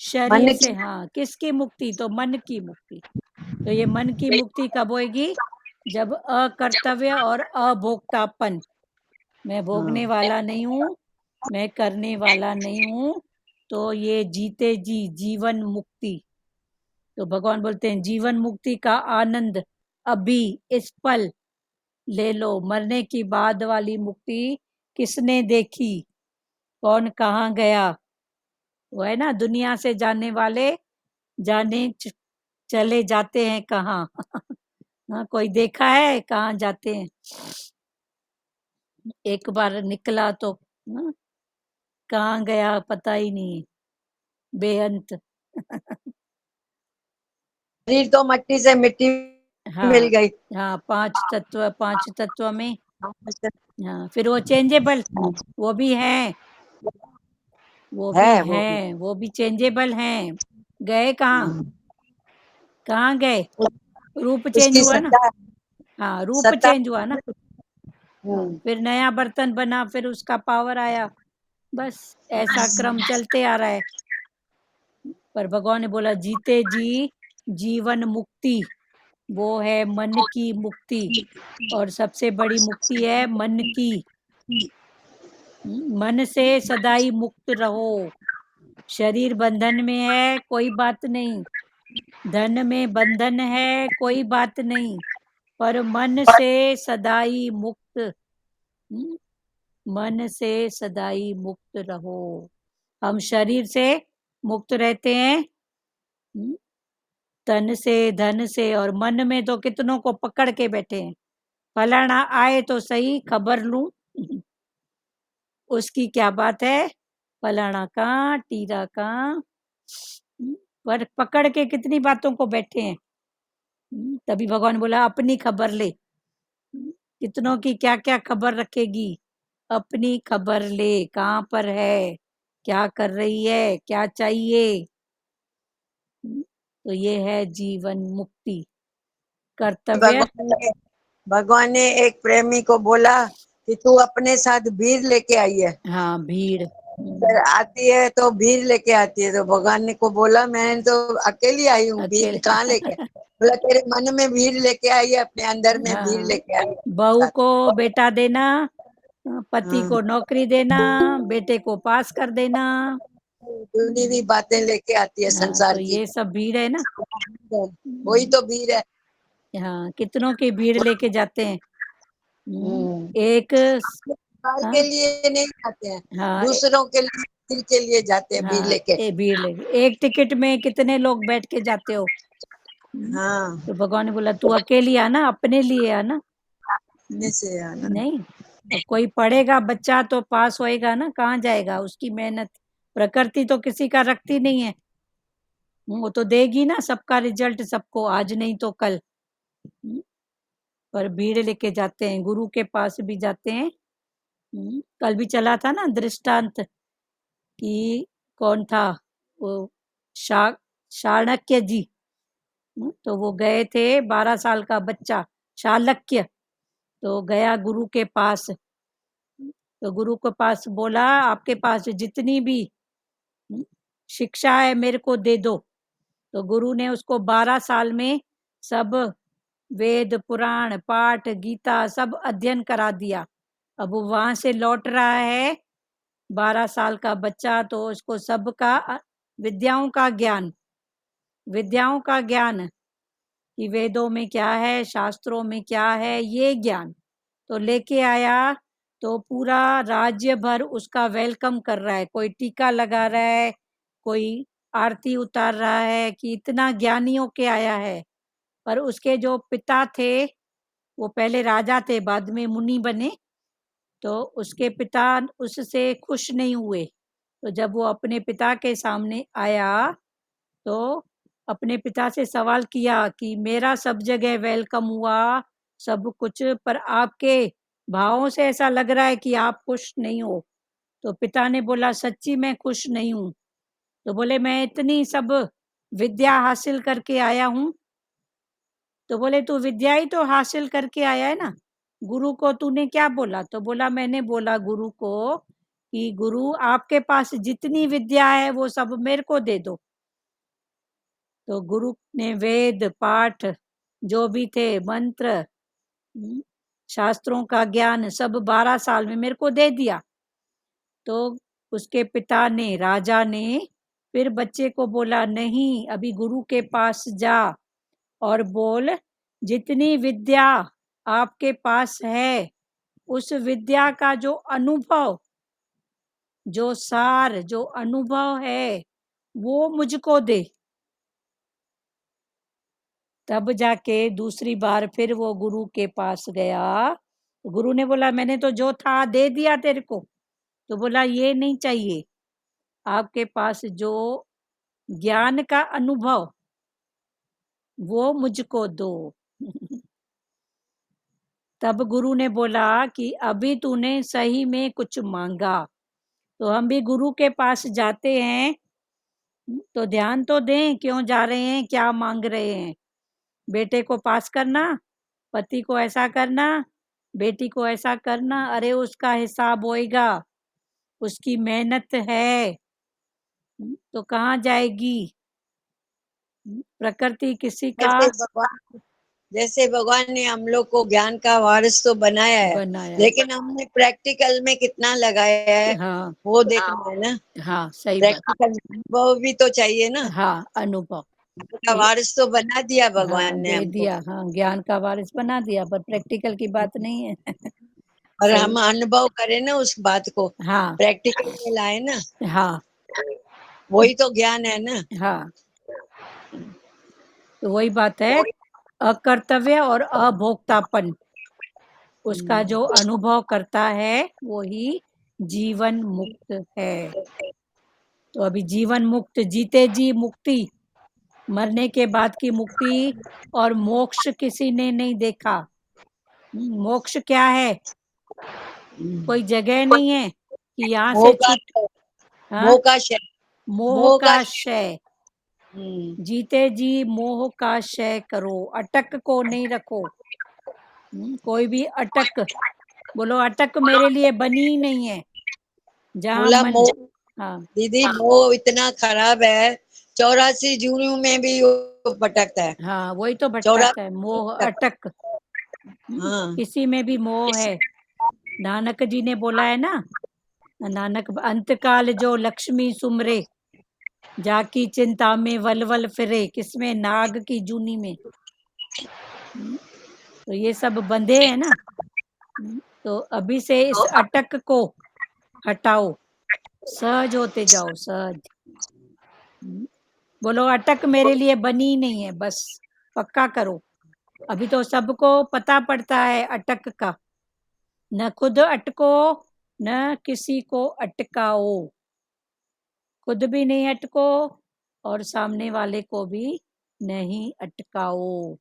शरीर
मन
से।
की
हाँ, किसकी मुक्ति? तो मन की मुक्ति। तो ये मन की मुक्ति कब होएगी? जब अकर्तव्य और अभोक्तापन, मैं भोगने वाला नहीं हूँ, मैं करने वाला नहीं हूँ, तो ये जीते जी जीवन मुक्ति। तो भगवान बोलते हैं जीवन मुक्ति का आनंद अभी इस पल ले लो। मरने की बाद वाली मुक्ति किसने देखी? कौन कहाँ गया? वो है ना, दुनिया से जाने वाले जाने चले जाते हैं कहाँ? हाँ, कोई देखा है कहाँ जाते हैं? एक बार निकला तो हाँ, कहाँ गया पता ही नहीं, बेअंत।
शरीर तो मट्टी से मिट्टी मिल
हाँ
गई।
हाँ, पांच तत्व में। हाँ, फिर वो चेंजेबल, वो भी है, वो भी
है वो भी।
है, वो भी चेंजेबल हैं। गए कहाँ? कहाँ गए? रूप चेंज
उसकी
हुआ ना।
सत्ता
हाँ, रूप
सत्ता
चेंज हुआ ना। हाँ, फिर नया बर्तन बना, फिर उसका पावर आया। बस ऐसा क्रम चलते आ रहा है। पर भगवान ने बोला जीते जी जीवन मुक्ति, वो है मन की मुक्ति। और सबसे बड़ी मुक्ति है मन की। मन से सदाई मुक्त रहो। शरीर बंधन में है, कोई बात नहीं। धन में बंधन है, कोई बात नहीं। पर मन से सदाई मुक्त। मन से सदाई मुक्त रहो। हम शरीर से मुक्त रहते हैं, तन से, धन से, और मन में तो कितनों को पकड़ के बैठे हैं। फलाना आए तो सही, खबर लूं उसकी क्या बात है, फलाना कहाँ, टीरा कहाँ। पर पकड़ के कितनी बातों को बैठे हैं। तभी भगवान बोला अपनी खबर ले। कितनों की क्या क्या खबर रखेगी? अपनी खबर ले, कहाँ पर है, क्या कर रही है, क्या चाहिए। तो ये है जीवन मुक्ति। कर्तव्य।
भगवान ने एक प्रेमी को बोला कि तू अपने साथ भीड़ लेके आई है।
हाँ, भीड़।
अगर आती है तो भीड़ लेके आती है। तो भगवान ने को बोला मैं तो अकेली आई हूँ, भीड़
अकेले।
कहाँ लेके? बोला तेरे मन में भीड़ लेके आई है, अपने अंदर में भीड़
हाँ,
लेके आई है।
बहू को बेटा देना, पति
हाँ,
को नौकरी देना, बेटे को पास कर देना।
दुनियावी बातें लेके आती है
हाँ,
संसार
तो
की।
ये सब भीड़ है ना।
वही तो भीड़ है।
हाँ, कितनों की भीड़ लेके जाते हैं।
हम्म।
एक।
बाल
हाँ
के लिए नहीं जाते हैं,
हाँ
दूसरों के लिए, भीड़ के लिए जाते हैं, भीड़
हाँ,
लेके।
भीड़ लेके एक टिकट में कितने लोग बैठ के जाते हो।
हाँ,
तो भगवान ने बोला तू अकेली आना, अपने लिए आना।
अपने से आना।
नहीं, अब कोई पढ़ेगा बच्चा तो पास होएगा ना, कहाँ जाएगा? उसकी मेहनत प्रकृति तो किसी का रखती नहीं है। वो तो देगी ना सबका रिजल्ट सबको, आज नहीं तो कल। पर भीड़ लेके जाते हैं, गुरु के पास भी जाते हैं। कल भी चला था ना दृष्टांत कि कौन था वो, शा चाणक्य जी। तो वो गए थे, 12 साल का बच्चा चाणक्य, तो गया गुरु के पास। तो गुरु के पास बोला आपके पास जितनी भी शिक्षा है मेरे को दे दो। तो गुरु ने उसको 12 साल में सब वेद पुराण पाठ गीता सब अध्ययन करा दिया। अब वो वहां से लौट रहा है 12 साल का बच्चा, तो उसको सबका विद्याओं का ज्ञान, विद्याओं का ज्ञान कि वेदों में क्या है, शास्त्रों में क्या है, ये ज्ञान तो लेके आया। तो पूरा राज्य भर उसका वेलकम कर रहा है, कोई टीका लगा रहा है, कोई आरती उतार रहा है कि इतना ज्ञानियों के आया है। पर उसके जो पिता थे, वो पहले राजा थे, बाद में मुनि बने, तो उसके पिता उससे खुश नहीं हुए। तो जब वो अपने पिता के सामने आया तो अपने पिता से सवाल किया कि मेरा सब जगह वेलकम हुआ, सब कुछ, पर आपके भावों से ऐसा लग रहा है कि आप खुश नहीं हो। तो पिता ने बोला सच्ची मैं खुश नहीं हूँ। तो बोले मैं इतनी सब विद्या हासिल करके आया हूँ। तो बोले तू विद्या ही तो हासिल करके आया है ना, गुरु को तूने क्या बोला? तो बोला मैंने बोला गुरु को कि गुरु आपके पास जितनी विद्या है वो सब मेरे को दे दो। तो गुरु ने वेद पाठ जो भी थे मंत्र शास्त्रों का ज्ञान सब 12 साल में मेरे को दे दिया। तो उसके पिता ने राजा ने फिर बच्चे को बोला नहीं, अभी गुरु के पास जा और बोल जितनी विद्या आपके पास है उस विद्या का जो अनुभव, जो सार, जो अनुभव है वो मुझको दे। तब जाके दूसरी बार फिर वो गुरु के पास गया। गुरु ने बोला मैंने तो जो था दे दिया तेरे को। तो बोला ये नहीं चाहिए, आपके पास जो ज्ञान का अनुभव वो मुझको दो। तब गुरु ने बोला कि अभी तूने सही में कुछ मांगा। तो हम भी गुरु के पास जाते हैं तो ध्यान तो दें क्यों जा रहे हैं, क्या मांग रहे हैं। बेटे को पास करना, पति को ऐसा करना, बेटी को ऐसा करना, अरे उसका हिसाब होएगा, उसकी मेहनत है तो कहाँ जाएगी। प्रकृति किसी का
जैसे भगवान ने हम लोग को ज्ञान का वारिस तो बनाया है,
बनाया है।
लेकिन हमने प्रैक्टिकल में कितना लगाया है
हाँ
वो देखना है ना।
हाँ सही बात।
प्रैक्टिकल अनुभव भी तो चाहिए ना।
हाँ अनुभव
का वारिस तो बना दिया
हाँ
भगवान ने
दे
हमको,
दिया, हाँ ज्ञान का वारिस बना दिया, पर प्रैक्टिकल की बात नहीं है।
और
सही।
हम अनुभव करें ना उस बात को,
हाँ
प्रैक्टिकल में लाए ना,
हाँ
वही तो ज्ञान है ना।
हाँ तो वही बात है, अकर्तव्य और अभोक्तापन उसका जो अनुभव करता है वो ही जीवन मुक्त है। तो अभी जीवन मुक्त, जीते जी मुक्ति, मरने के बाद की मुक्ति और मोक्ष किसी ने नहीं देखा। मोक्ष क्या है? कोई जगह नहीं है कि यहाँ से
मोह का
छूट। हाँ
मोह का क्षय,
मोह
मोह
का
का
क्षय,
हम्म,
जीते जी मोह का क्षय करो, अटक को नहीं रखो। कोई भी अटक, बोलो अटक मेरे लिए बनी ही नहीं है। जहाँ
बोला
मन,
मोह,
हाँ
दीदी मोह इतना खराब है, 84 जूनियों में भी वो भटकता है।
हाँ वही तो भटकाता है,
84
मोह
तक,
अटक।
हाँ
किसी में भी मोह है। नानक जी ने बोला है ना, नानक अंतकाल जो लक्ष्मी सुमरे जाकी चिंता में वलवल फिरे, किसमें? नाग की जूनी में। तो ये सब बंधे हैं ना। तो अभी से इस अटक को हटाओ, सहज होते जाओ, सहज। बोलो अटक मेरे लिए बनी नहीं है, बस पक्का करो। अभी तो सबको पता पड़ता है अटक का, न खुद अटको न किसी को अटकाओ, खुद भी नहीं अटको और सामने वाले को भी नहीं अटकाओ।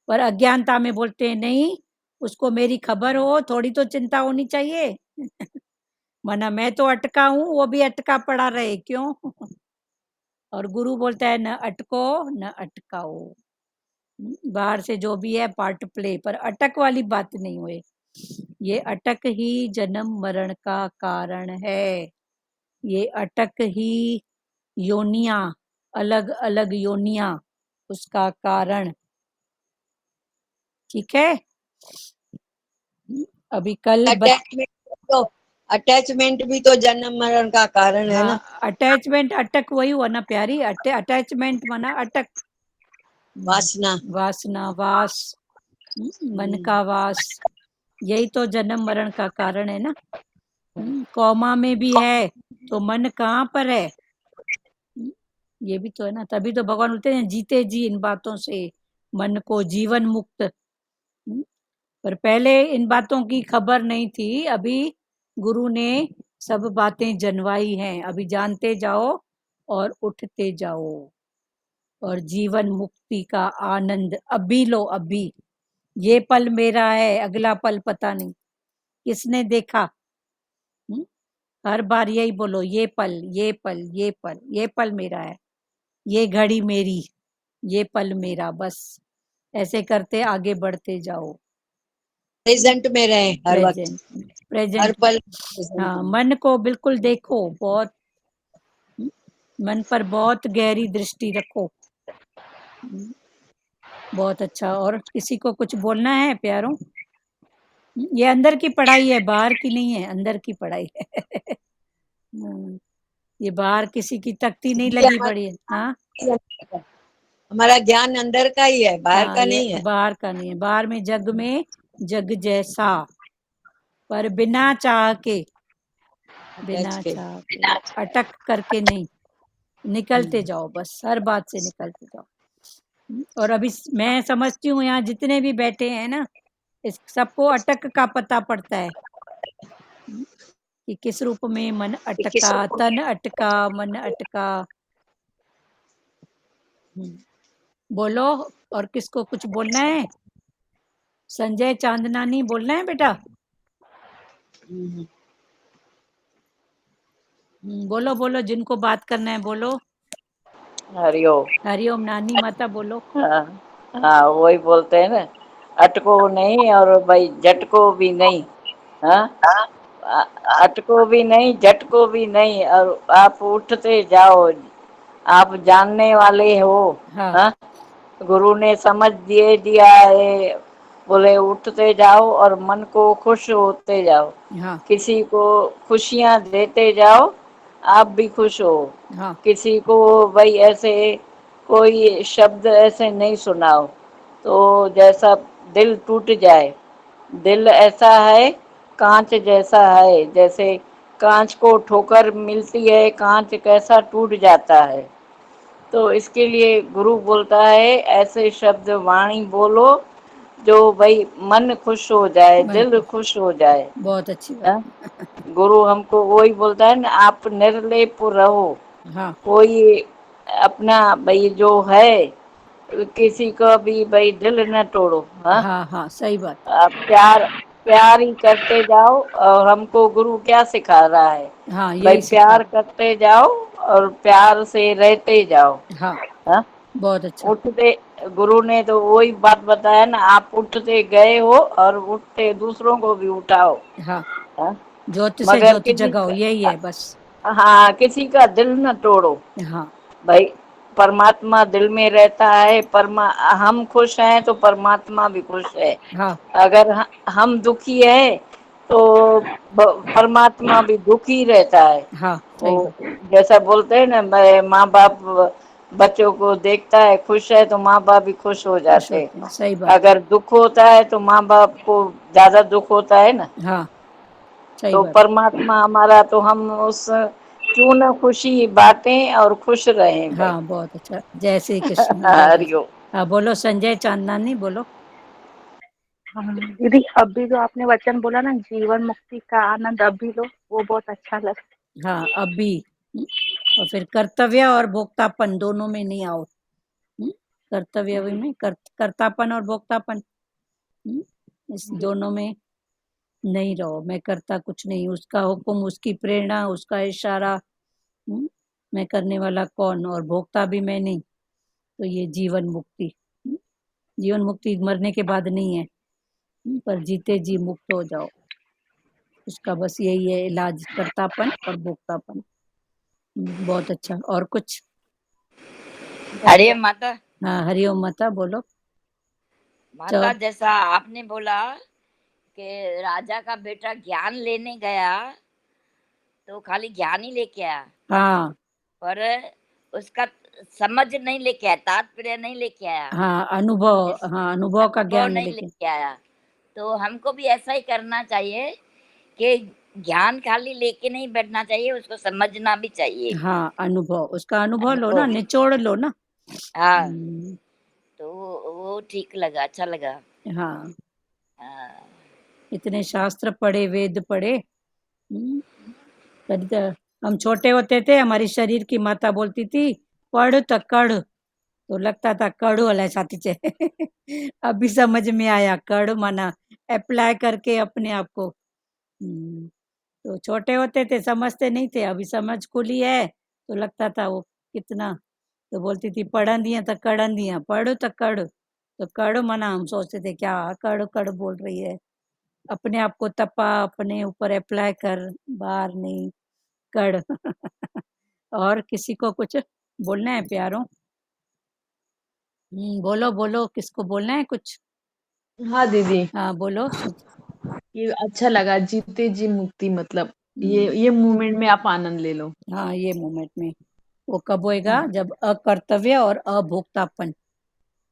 पर अज्ञानता में बोलते हैं नहीं, उसको मेरी खबर हो, थोड़ी तो चिंता होनी चाहिए। वरना मैं तो अटका हूं, वो भी अटका पड़ा रहे, क्यों? और गुरु बोलता है न अटको न अटकाओ। बाहर से जो भी है पार्ट प्ले, पर अटक वाली बात नहीं हुए। ये अटक ही जन्म मरण का कारण है। ये अटक ही योनियां, अलग अलग योनियां उसका कारण। ठीक है। अभी कल
अटैचमेंट तो, अटैचमेंट भी तो जन्म मरण का कारण है ना।
हाँ अटैचमेंट, अटक वही हुआ ना प्यारी, अटैचमेंट माना अटक,
वासना,
वासना, वास, मन का वास, यही तो जन्म मरण का कारण है ना। कौमा में भी है तो मन कहाँ पर है? ये भी तो है ना। तभी तो भगवान बोलते हैं जीते जी इन बातों से मन को जीवन मुक्त। पर पहले इन बातों की खबर नहीं थी, अभी गुरु ने सब बातें जनवाई हैं। अभी जानते जाओ और उठते जाओ, और जीवन मुक्ति का आनंद अभी लो। अभी ये पल मेरा है, अगला पल पता नहीं किसने देखा। हर बार यही बोलो, ये पल, ये पल, ये पल, ये पल मेरा है, ये घड़ी मेरी, ये पल मेरा, बस ऐसे करते आगे बढ़ते जाओ।
प्रेजेंट में रहे हर वक्त,
प्रेजेंट
हर
प्रेजेंट
पल प्रेजेंट
हाँ,
में।
मन को बिल्कुल देखो, बहुत मन पर बहुत गहरी दृष्टि रखो। बहुत अच्छा। और किसी को कुछ बोलना है प्यारों? ये अंदर की पढ़ाई है, बाहर की नहीं है, अंदर की पढ़ाई है। ये बाहर किसी की तख्ती नहीं
ये
लगी पड़ी है। हाँ
हमारा ज्ञान अंदर का ही है, बाहर
हाँ,
का
ये
नहीं है।
बाहर का नहीं है। बाहर में जग जैसा, पर बिना चाह के,
टच
बिना
के।
चाह के, अटक करके नहीं, निकलते जाओ, बस हर बात से निकलते जाओ। और अभी मैं समझती हूँ यहाँ जितने भी बैठे हैं ना, इस सबको अटक का पता पड़ता है कि किस रूप में मन अटका, तन अटका, मन अटका। बोलो, और किसको कुछ बोलना है? संजय चांदनानी बोलना है बेटा? बोलो बोलो, जिनको बात करना है बोलो।
हरिओम।
हरिओम। नानी माता बोलो।
हाँ हाँ, वही बोलते हैं ना, अटको नहीं और भाई झटको भी नहीं। हाँ, अटको भी नहीं, झटको भी नहीं, और आप उठते जाओ। आप जानने वाले हो।
हाँ
हाँ, गुरु ने समझ दिया है, बोले उठते जाओ और मन को खुश होते जाओ,
हाँ
किसी को खुशियां देते जाओ, आप भी खुश हो।
हाँ
किसी को भाई ऐसे कोई शब्द ऐसे नहीं सुनाओ तो जैसा दिल टूट जाए। दिल ऐसा है, कांच जैसा है, जैसे कांच को ठोकर मिलती है, कांच कैसा टूट जाता है। तो इसके लिए गुरु बोलता है ऐसे शब्द वाणी बोलो जो भाई मन खुश हो जाए,
मन
दिल
को,
खुश हो जाए।
बहुत अच्छी बात।
हाँ? गुरु हमको वही बोलता है ना, आप निर्लेप रहो।
हाँ
कोई अपना भाई जो है, किसी का भी भाई दिल न तोड़ो। हाँ,
हाँ हाँ, सही बात।
आप प्यार प्यार ही करते जाओ। और हमको गुरु क्या सिखा रहा है,
हाँ,
भाई
यही सिखा
प्यार करते जाओ और प्यार से रहते जाओ।
रहे। हाँ,
हाँ,
बहुत अच्छा।
उठते, गुरु ने तो वही बात बताया ना, आप उठते गए हो और उठते दूसरों को भी उठाओ।
हाँ,
हाँ?
ज्योत से
मगर
ज्योत
किसी
जगाओ, यही है बस।
हाँ, किसी का दिल न तोड़ो।
हाँ
भाई परमात्मा दिल में रहता है, हम खुश हैं तो परमात्मा भी खुश है।
हाँ
अगर हम दुखी है तो परमात्मा भी दुखी रहता है।
हाँ,
वो
सही बात।
जैसा बोलते हैं ना, माँ बाप बच्चों को देखता है खुश है तो माँ बाप भी खुश हो
खुश
जाते हैं।
होते हैं, सही बात।
अगर दुख होता है तो माँ बाप को ज्यादा दुख होता है ना।
हाँ, सही
तो
बात।
परमात्मा हमारा, तो हम उस क्यों ना खुशी बांटें और खुश रहें भाई।
हाँ, बहुत अच्छा। जय श्री कृष्ण, बहुत अच्छा।
हरिओम।
हाँ बोलो, संजय चांदनानी बोलो।
हाँ दीदी, अभी जो आपने वचन बोला ना, जीवन मुक्ति का आनंद अभी लो, वो बहुत अच्छा लगा।
हाँ, अभी। और फिर कर्तव्य और भोक्तापन दोनों में नहीं आओ। कर्तव्य में कर्तापन और भोक्तापन, इस दोनों में नहीं रहो। मैं करता कुछ नहीं, उसका हुक्म, उसकी प्रेरणा, उसका इशारा। मैं करने वाला कौन, और भोक्ता भी मैं नहीं। तो ये जीवन मुक्ति, जीवन मुक्ति मरने के बाद नहीं है, पर जीते जी मुक्त हो जाओ। उसका बस यही है इलाज, कर्तापन और भोक्तापन। बहुत अच्छा। और कुछ?
अरे माता,
हाँ, हरिओम माता बोलो।
माता जैसा आपने बोला कि राजा का बेटा ज्ञान लेने गया तो खाली ज्ञान ही लेके आया,
हाँ
पर उसका समझ नहीं लेके आया, तात्पर्य नहीं लेके आया,
हाँ, अनुभव,
इस
हाँ, अनुभव का
अनुभव
ज्ञान है
नहीं
लेकिन।
लेके आया। तो हमको भी ऐसा ही करना चाहिए कि ज्ञान खाली लेके नहीं बैठना चाहिए, उसको समझना भी चाहिए।
हाँ, अनुभव, उसका अनुभव लो ना,
अनुभव,
निचोड़ लो ना।
हाँ, तो वो ठीक लगा, अच्छा लगा।
हाँ,
हाँ,
इतने शास्त्र पढ़े, वेद पढ़े। कभी तो हम छोटे होते थे, हमारी शरीर की माता बोलती थी, पढ़ तो कढ़, तो लगता था कड़ू वाला साथी चे। अभी समझ में आया, कड़ माना अप्लाई करके अपने आप को। तो छोटे होते थे, समझते नहीं थे, अभी समझ खुली है तो लगता था वो कितना। तो बोलती थी पढ़न दिया तो कड़न दिया, पढ़ तो कड़, तो कड़ माना हम सोचते थे क्या कड़ कड़ बोल रही है। अपने आप को तपा, अपने ऊपर अप्लाई कर, बाहर नहीं कर। और किसी को कुछ बोलना है प्यारों? बोलो बोलो, किसको बोलना है कुछ?
हाँ दीदी,
हाँ बोलो।
ये अच्छा लगा, जीते जी मुक्ति, मतलब
हम्म,
ये मोमेंट में आप आनंद ले लो।
हाँ ये मोमेंट में वो कब होएगा? जब अकर्तव्य और अभोक्तापन,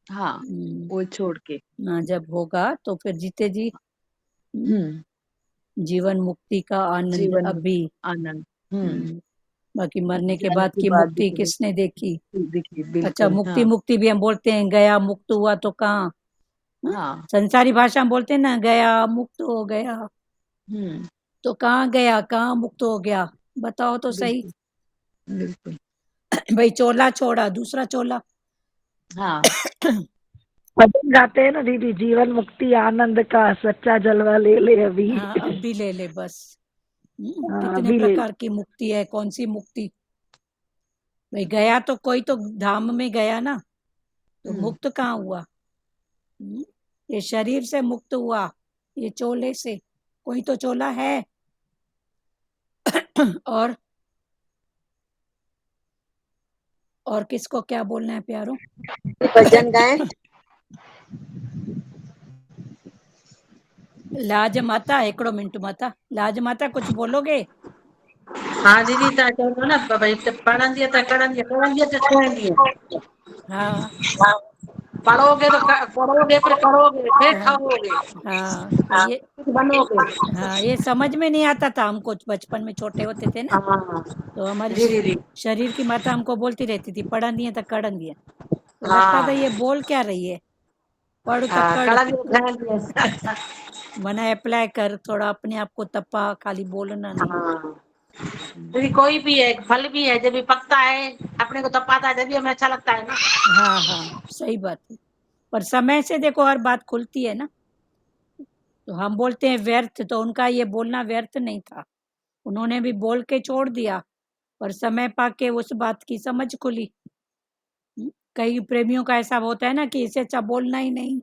हाँ,
हम्म,
वो छोड़ के।
हाँ जब होगा तो फिर जीते जी
हम्म।
जीवन मुक्ति का आनंद
जीवन
अभी।
आनंद।
बाकी मरने के
जाने
बाद
के
की
बाद
मुक्ति
भी
किसने देखी?
देखिए,
अच्छा,
बिल्कुल।
मुक्ति
हाँ।
मुक्ति भी हम बोलते हैं, गया मुक्त हुआ तो कहाँ?
हाँ।
संसारी भाषा में बोलते हैं ना, गया मुक्त हो गया,
हम्म।
तो कहाँ गया, कहाँ मुक्त हो गया? बताओ तो सही।
बिल्कुल बिल्कुल।
भाई चोला छोड़ा, दूसरा चोला।
हाँ।
भजन गाते हैं ना दीदी, जीवन मुक्ति आनंद का सच्चा जलवा ले ले अभी।
हाँ अब भी ले ले बस।
हाँ
कितने
अभी ले।
प्रकार की मुक्ति है, कौन सी मुक्ति? भाई गया तो कोई तो धाम में गया ना, तो
हम्म।
मुक्त कहाँ हुआ? ये शरीर से मुक्त हुआ, ये चोले से। कोई तो चोला है। और किसको क्या बोलना है प्यारो?
भजन गाएं।
लाज माता, हिकिड़ो मिंट माता, लाज माता कुछ बोलोगे?
हाँ दीदी, तव्हां चवंदव न भई पढ़ंदीअ त कढ़ंदीअ, कढ़ंदीअ त ठहंदीअ।
हाँ
पढ़ोगे तो पढ़ोगे, फिर करोगे, फिर
हाँ
खाओगे,
हाँ, तो ये,
कुछ बनोगे।
हाँ ये समझ में नहीं आता था हमको, बचपन में छोटे होते थे ना,
हाँ
तो हमारी
जी दीदी।
शरीर की माता हमको बोलती रहती थी, पढ़ंदी है तो कढ़ंदी है। तो लगता था
हाँ
ये बोल क्या रही है, पढ़ तो
हाँ,
कढ़।
कढ़ंदीअ ठहंदीअ।
मना अप्लाई कर, थोड़ा अपने आप को तपा, खाली बोलना नहीं।
हाँ दीदी, कोई भी है, फल भी है, जब भी पकता है अपने को तपाता है, जब भी हमें अच्छा लगता है ना।
हाँ हाँ सही बात है, पर समय से देखो हर बात खुलती है ना। तो हम बोलते हैं व्यर्थ, तो उनका ये बोलना व्यर्थ नहीं था, उन्होंने भी बोल के छोड़ दिया, पर समय पाके उस बात की समझ खुली। कई प्रेमियों का ऐसा होता है ना कि इससे अच्छा बोलना ही नहीं,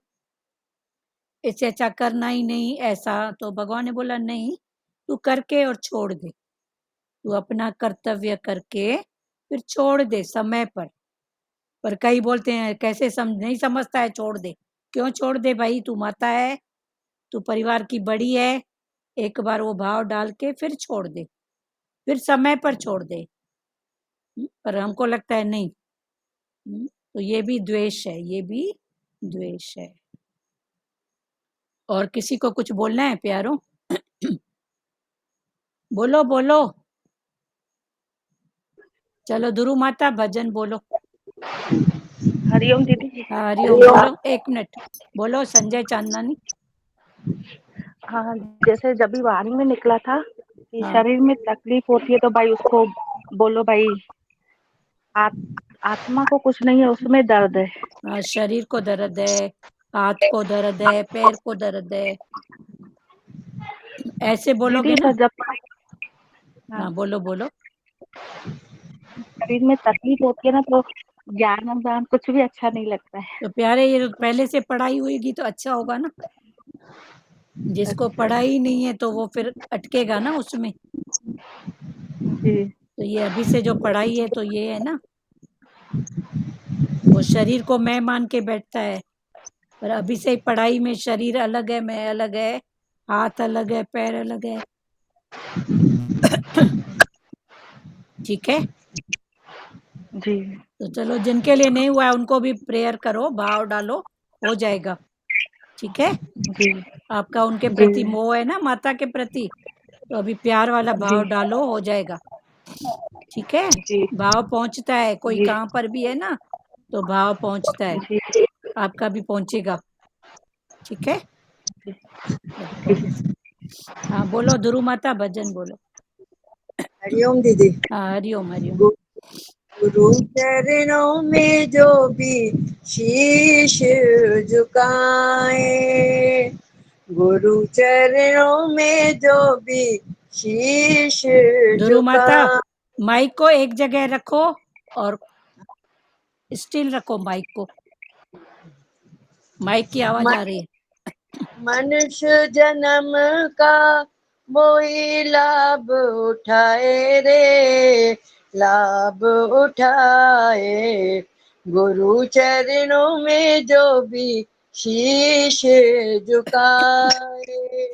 इससे अच्छा करना ही नहीं, ऐसा। तो भगवान ने बोला नहीं, तू करके और छोड़ दे, तू अपना कर्तव्य करके फिर छोड़ दे समय पर। कई बोलते हैं कैसे नहीं समझता है, छोड़ दे। क्यों छोड़ दे भाई? तू माता है, तू परिवार की बड़ी है, एक बार वो भाव डाल के फिर छोड़ दे, फिर समय पर छोड़ दे। पर हमको लगता है नहीं। तो ये भी द्वेष है, ये भी द्वेष है। और किसी को कुछ बोलना है प्यारो? बोलो बोलो, चलो दुरु माता भजन बोलो।
हरिओम दीदी।
हाँ हरिओम बोलो, एक मिनट बोलो संजय चांदनानी।
हाँ, जैसे जब भी वाणी में निकला था कि
हाँ
शरीर में तकलीफ होती है तो भाई उसको बोलो भाई, आत्मा को कुछ नहीं है, उसमें दर्द है।
हाँ, शरीर को दर्द है, हाथ को दर्द है, पैर को दर्द है, ऐसे बोलोगे
दीदी
ना।
पर जब हाँ,
हाँ बोलो बोलो।
शरीर में तकलीफ होती है ना तो ज्ञान ज्ञान कुछ भी अच्छा नहीं लगता है।
तो प्यारे, ये पहले से पढ़ाई होगी तो अच्छा होगा ना। जिसको पढ़ाई नहीं है तो वो फिर अटकेगा ना उसमें।
जी
तो ये अभी से जो पढ़ाई है तो ये है ना, वो शरीर को मैं मान के बैठता है, पर अभी से ही पढ़ाई में शरीर अलग है, मैं अलग है, हाथ अलग है, पैर अलग है। ठीक है,
जी
तो चलो जिनके लिए नहीं हुआ है उनको भी प्रेयर करो, भाव डालो, हो जाएगा। ठीक है,
जी
आपका उनके
जी
प्रति मोह है ना, माता के प्रति, तो अभी प्यार वाला
जी
भाव डालो, हो जाएगा। ठीक है,
जी
भाव पहुंचता है, कोई
जी
कहाँ पर भी है ना, तो भाव पहुंचता है,
जी
आपका भी पहुंचेगा। ठीक है, चलो बहुत
जी।
अच्छा। हाँ बोलो ध्रुव माता भजन बोलो।
हरिओम दीदी।
हाँ हरिओम हरिओम।
गुरु चरणों में जो भी शीश झुकाए, गुरु चरणों में जो भी शीश
ध्रुव माता
झुकाए।
माइक को एक जगह रखो और स्टिल रखो माइक को, माइक की आवाज आ रही है।
मनुष्य जन्म का वही लाभ उठाए रे, लाभ उठाए। गुरु चरणों में जो भी शीश झुकाए,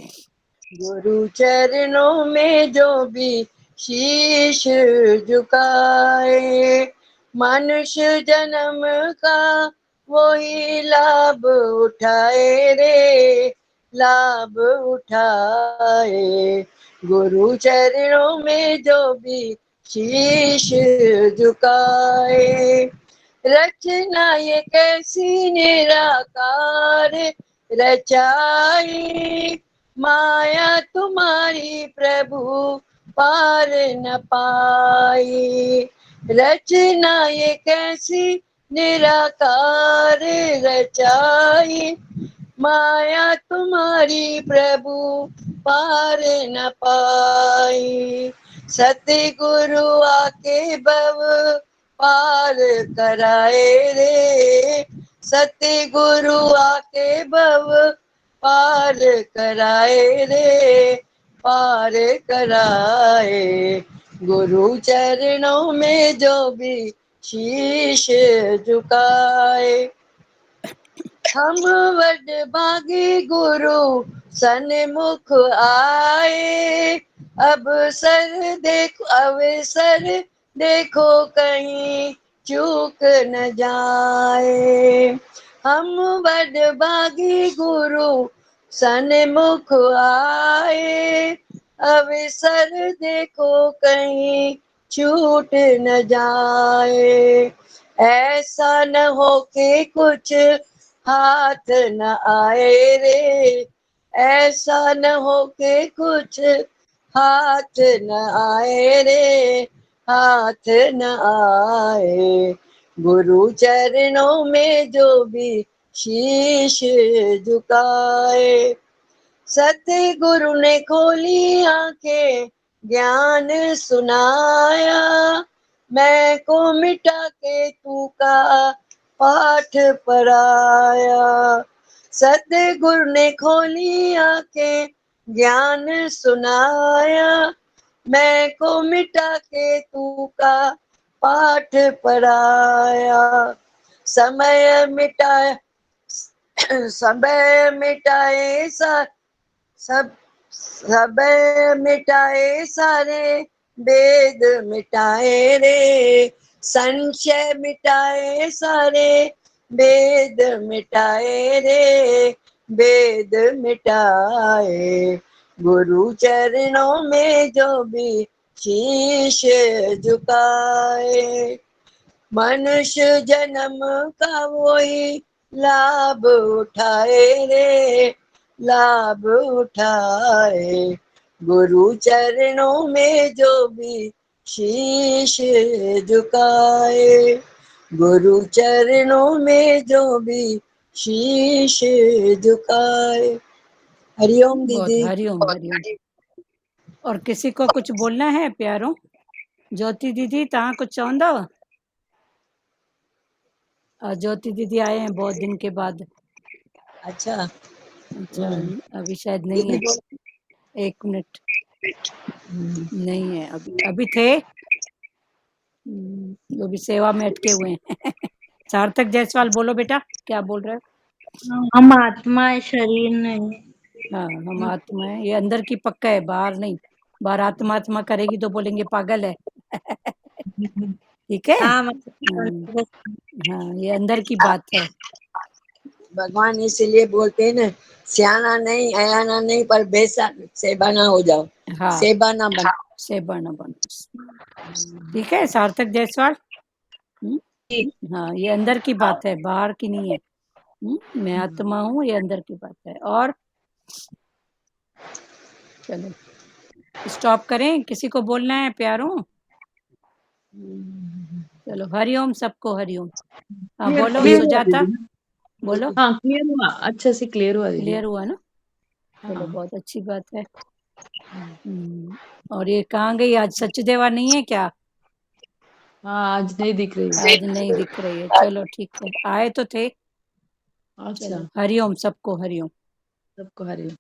गुरु चरणों में जो भी शीश झुकाए। मनुष्य जन्म का वही लाभ उठाए रे, लाभ उठाए। गुरु चरणों में जो भी शीश झुकाए। रचना ये कैसी निराकार रचाई, माया तुम्हारी प्रभु पार न पाई। रचना ये कैसी निराकार रचाई, माया तुम्हारी प्रभु पार न पाई। सतगुरु आके भव पार कराए रे, सतगुरु आके भव पार कराए रे, पार कराए। गुरु चरणों में जो भी शीश झुकाए। हम वड भागी गुरु सन्मुख आए, अब सर देखो अवसर देखो कहीं चूक न जाए। हम वड भागी गुरु सन्मुख आए, अवसर देखो कहीं छूट न जाए। ऐसा न हो के कुछ हाथ न आए रे, ऐसा न हो के कुछ हाथ न आए रे, हाथ न आए। गुरु चरणों में जो भी शीश झुकाए। सतगुरु ने खोली आंखें ज्ञान सुनाया, मैं को मिटा के तू का पाठ पढ़ाया। सतगुरु ने खोली आंखें ज्ञान सुनाया, मैं को मिटा के तू का पाठ पढ़ाया। समय मिटाया, समय मिटाए सब सब मिटाए सारे, वेद मिटाए रे, संशय मिटाए सारे, वेद मिटाए रे, वेद मिटाए। गुरु चरणों में जो भी शीश झुकाए। मनुष्य जन्म का वही लाभ उठाए रे, लाभ उठाए। गुरु चरणों में जो भी शीश झुकाए, गुरु चरणों में जो भी शीश झुकाए। हरिओम
बहुत
दीदी।
हरिओम हरिओम। और किसी को कुछ बोलना है प्यारो? ज्योति दीदी तव्हां कुछ चवंदव? ज्योति दीदी आए हैं बहुत दिन के बाद।
अच्छा
अच्छा अभी शायद नहीं है, एक मिनट। नहीं है अभी, अभी थे वो भी सेवा में अटके हुए हैं। सार्थक जायसवाल बोलो बेटा, क्या बोल रहे हो?
हम आत्मा है, शरीर नहीं।
हाँ हम आत्मा है, ये अंदर की पक्का है, बाहर नहीं। बाहर आत्मा आत्मा करेगी तो बोलेंगे पागल है। ठीक है। हाँ ये अंदर की बात है।
भगवान इसीलिए बोलते हैं ना, सियाना नहीं अयाना नहीं पर बेसा सेबाना हो जाओ।
हाँ
सेबाना बनो,
सेबा न बनो। ठीक है सार्थक जायसवाल। हाँ ये अंदर की बात है, बाहर की नहीं है। मैं आत्मा हूँ, ये अंदर की बात है। और चलो स्टॉप करें, किसी को बोलना है प्यारों? चलो हरिओम सबको, हरिओम। हाँ बोलो
क्लियर हुआ
सुजाता,
दीदी?
बोलो।
हाँ क्लियर हुआ, अच्छे से क्लियर हुआ दीदी।
क्लियर हुआ ना? चलो बहुत अच्छी बात है। और ये कहाँ गई आज? सचदेवा नहीं है क्या?
हाँ आज नहीं दिख रही।
आज नहीं दिख रही है, चलो ठीक है, आए तो थे।
अच्छा
चलो हरिओम सबको, हरिओम।
सबको हरिओम।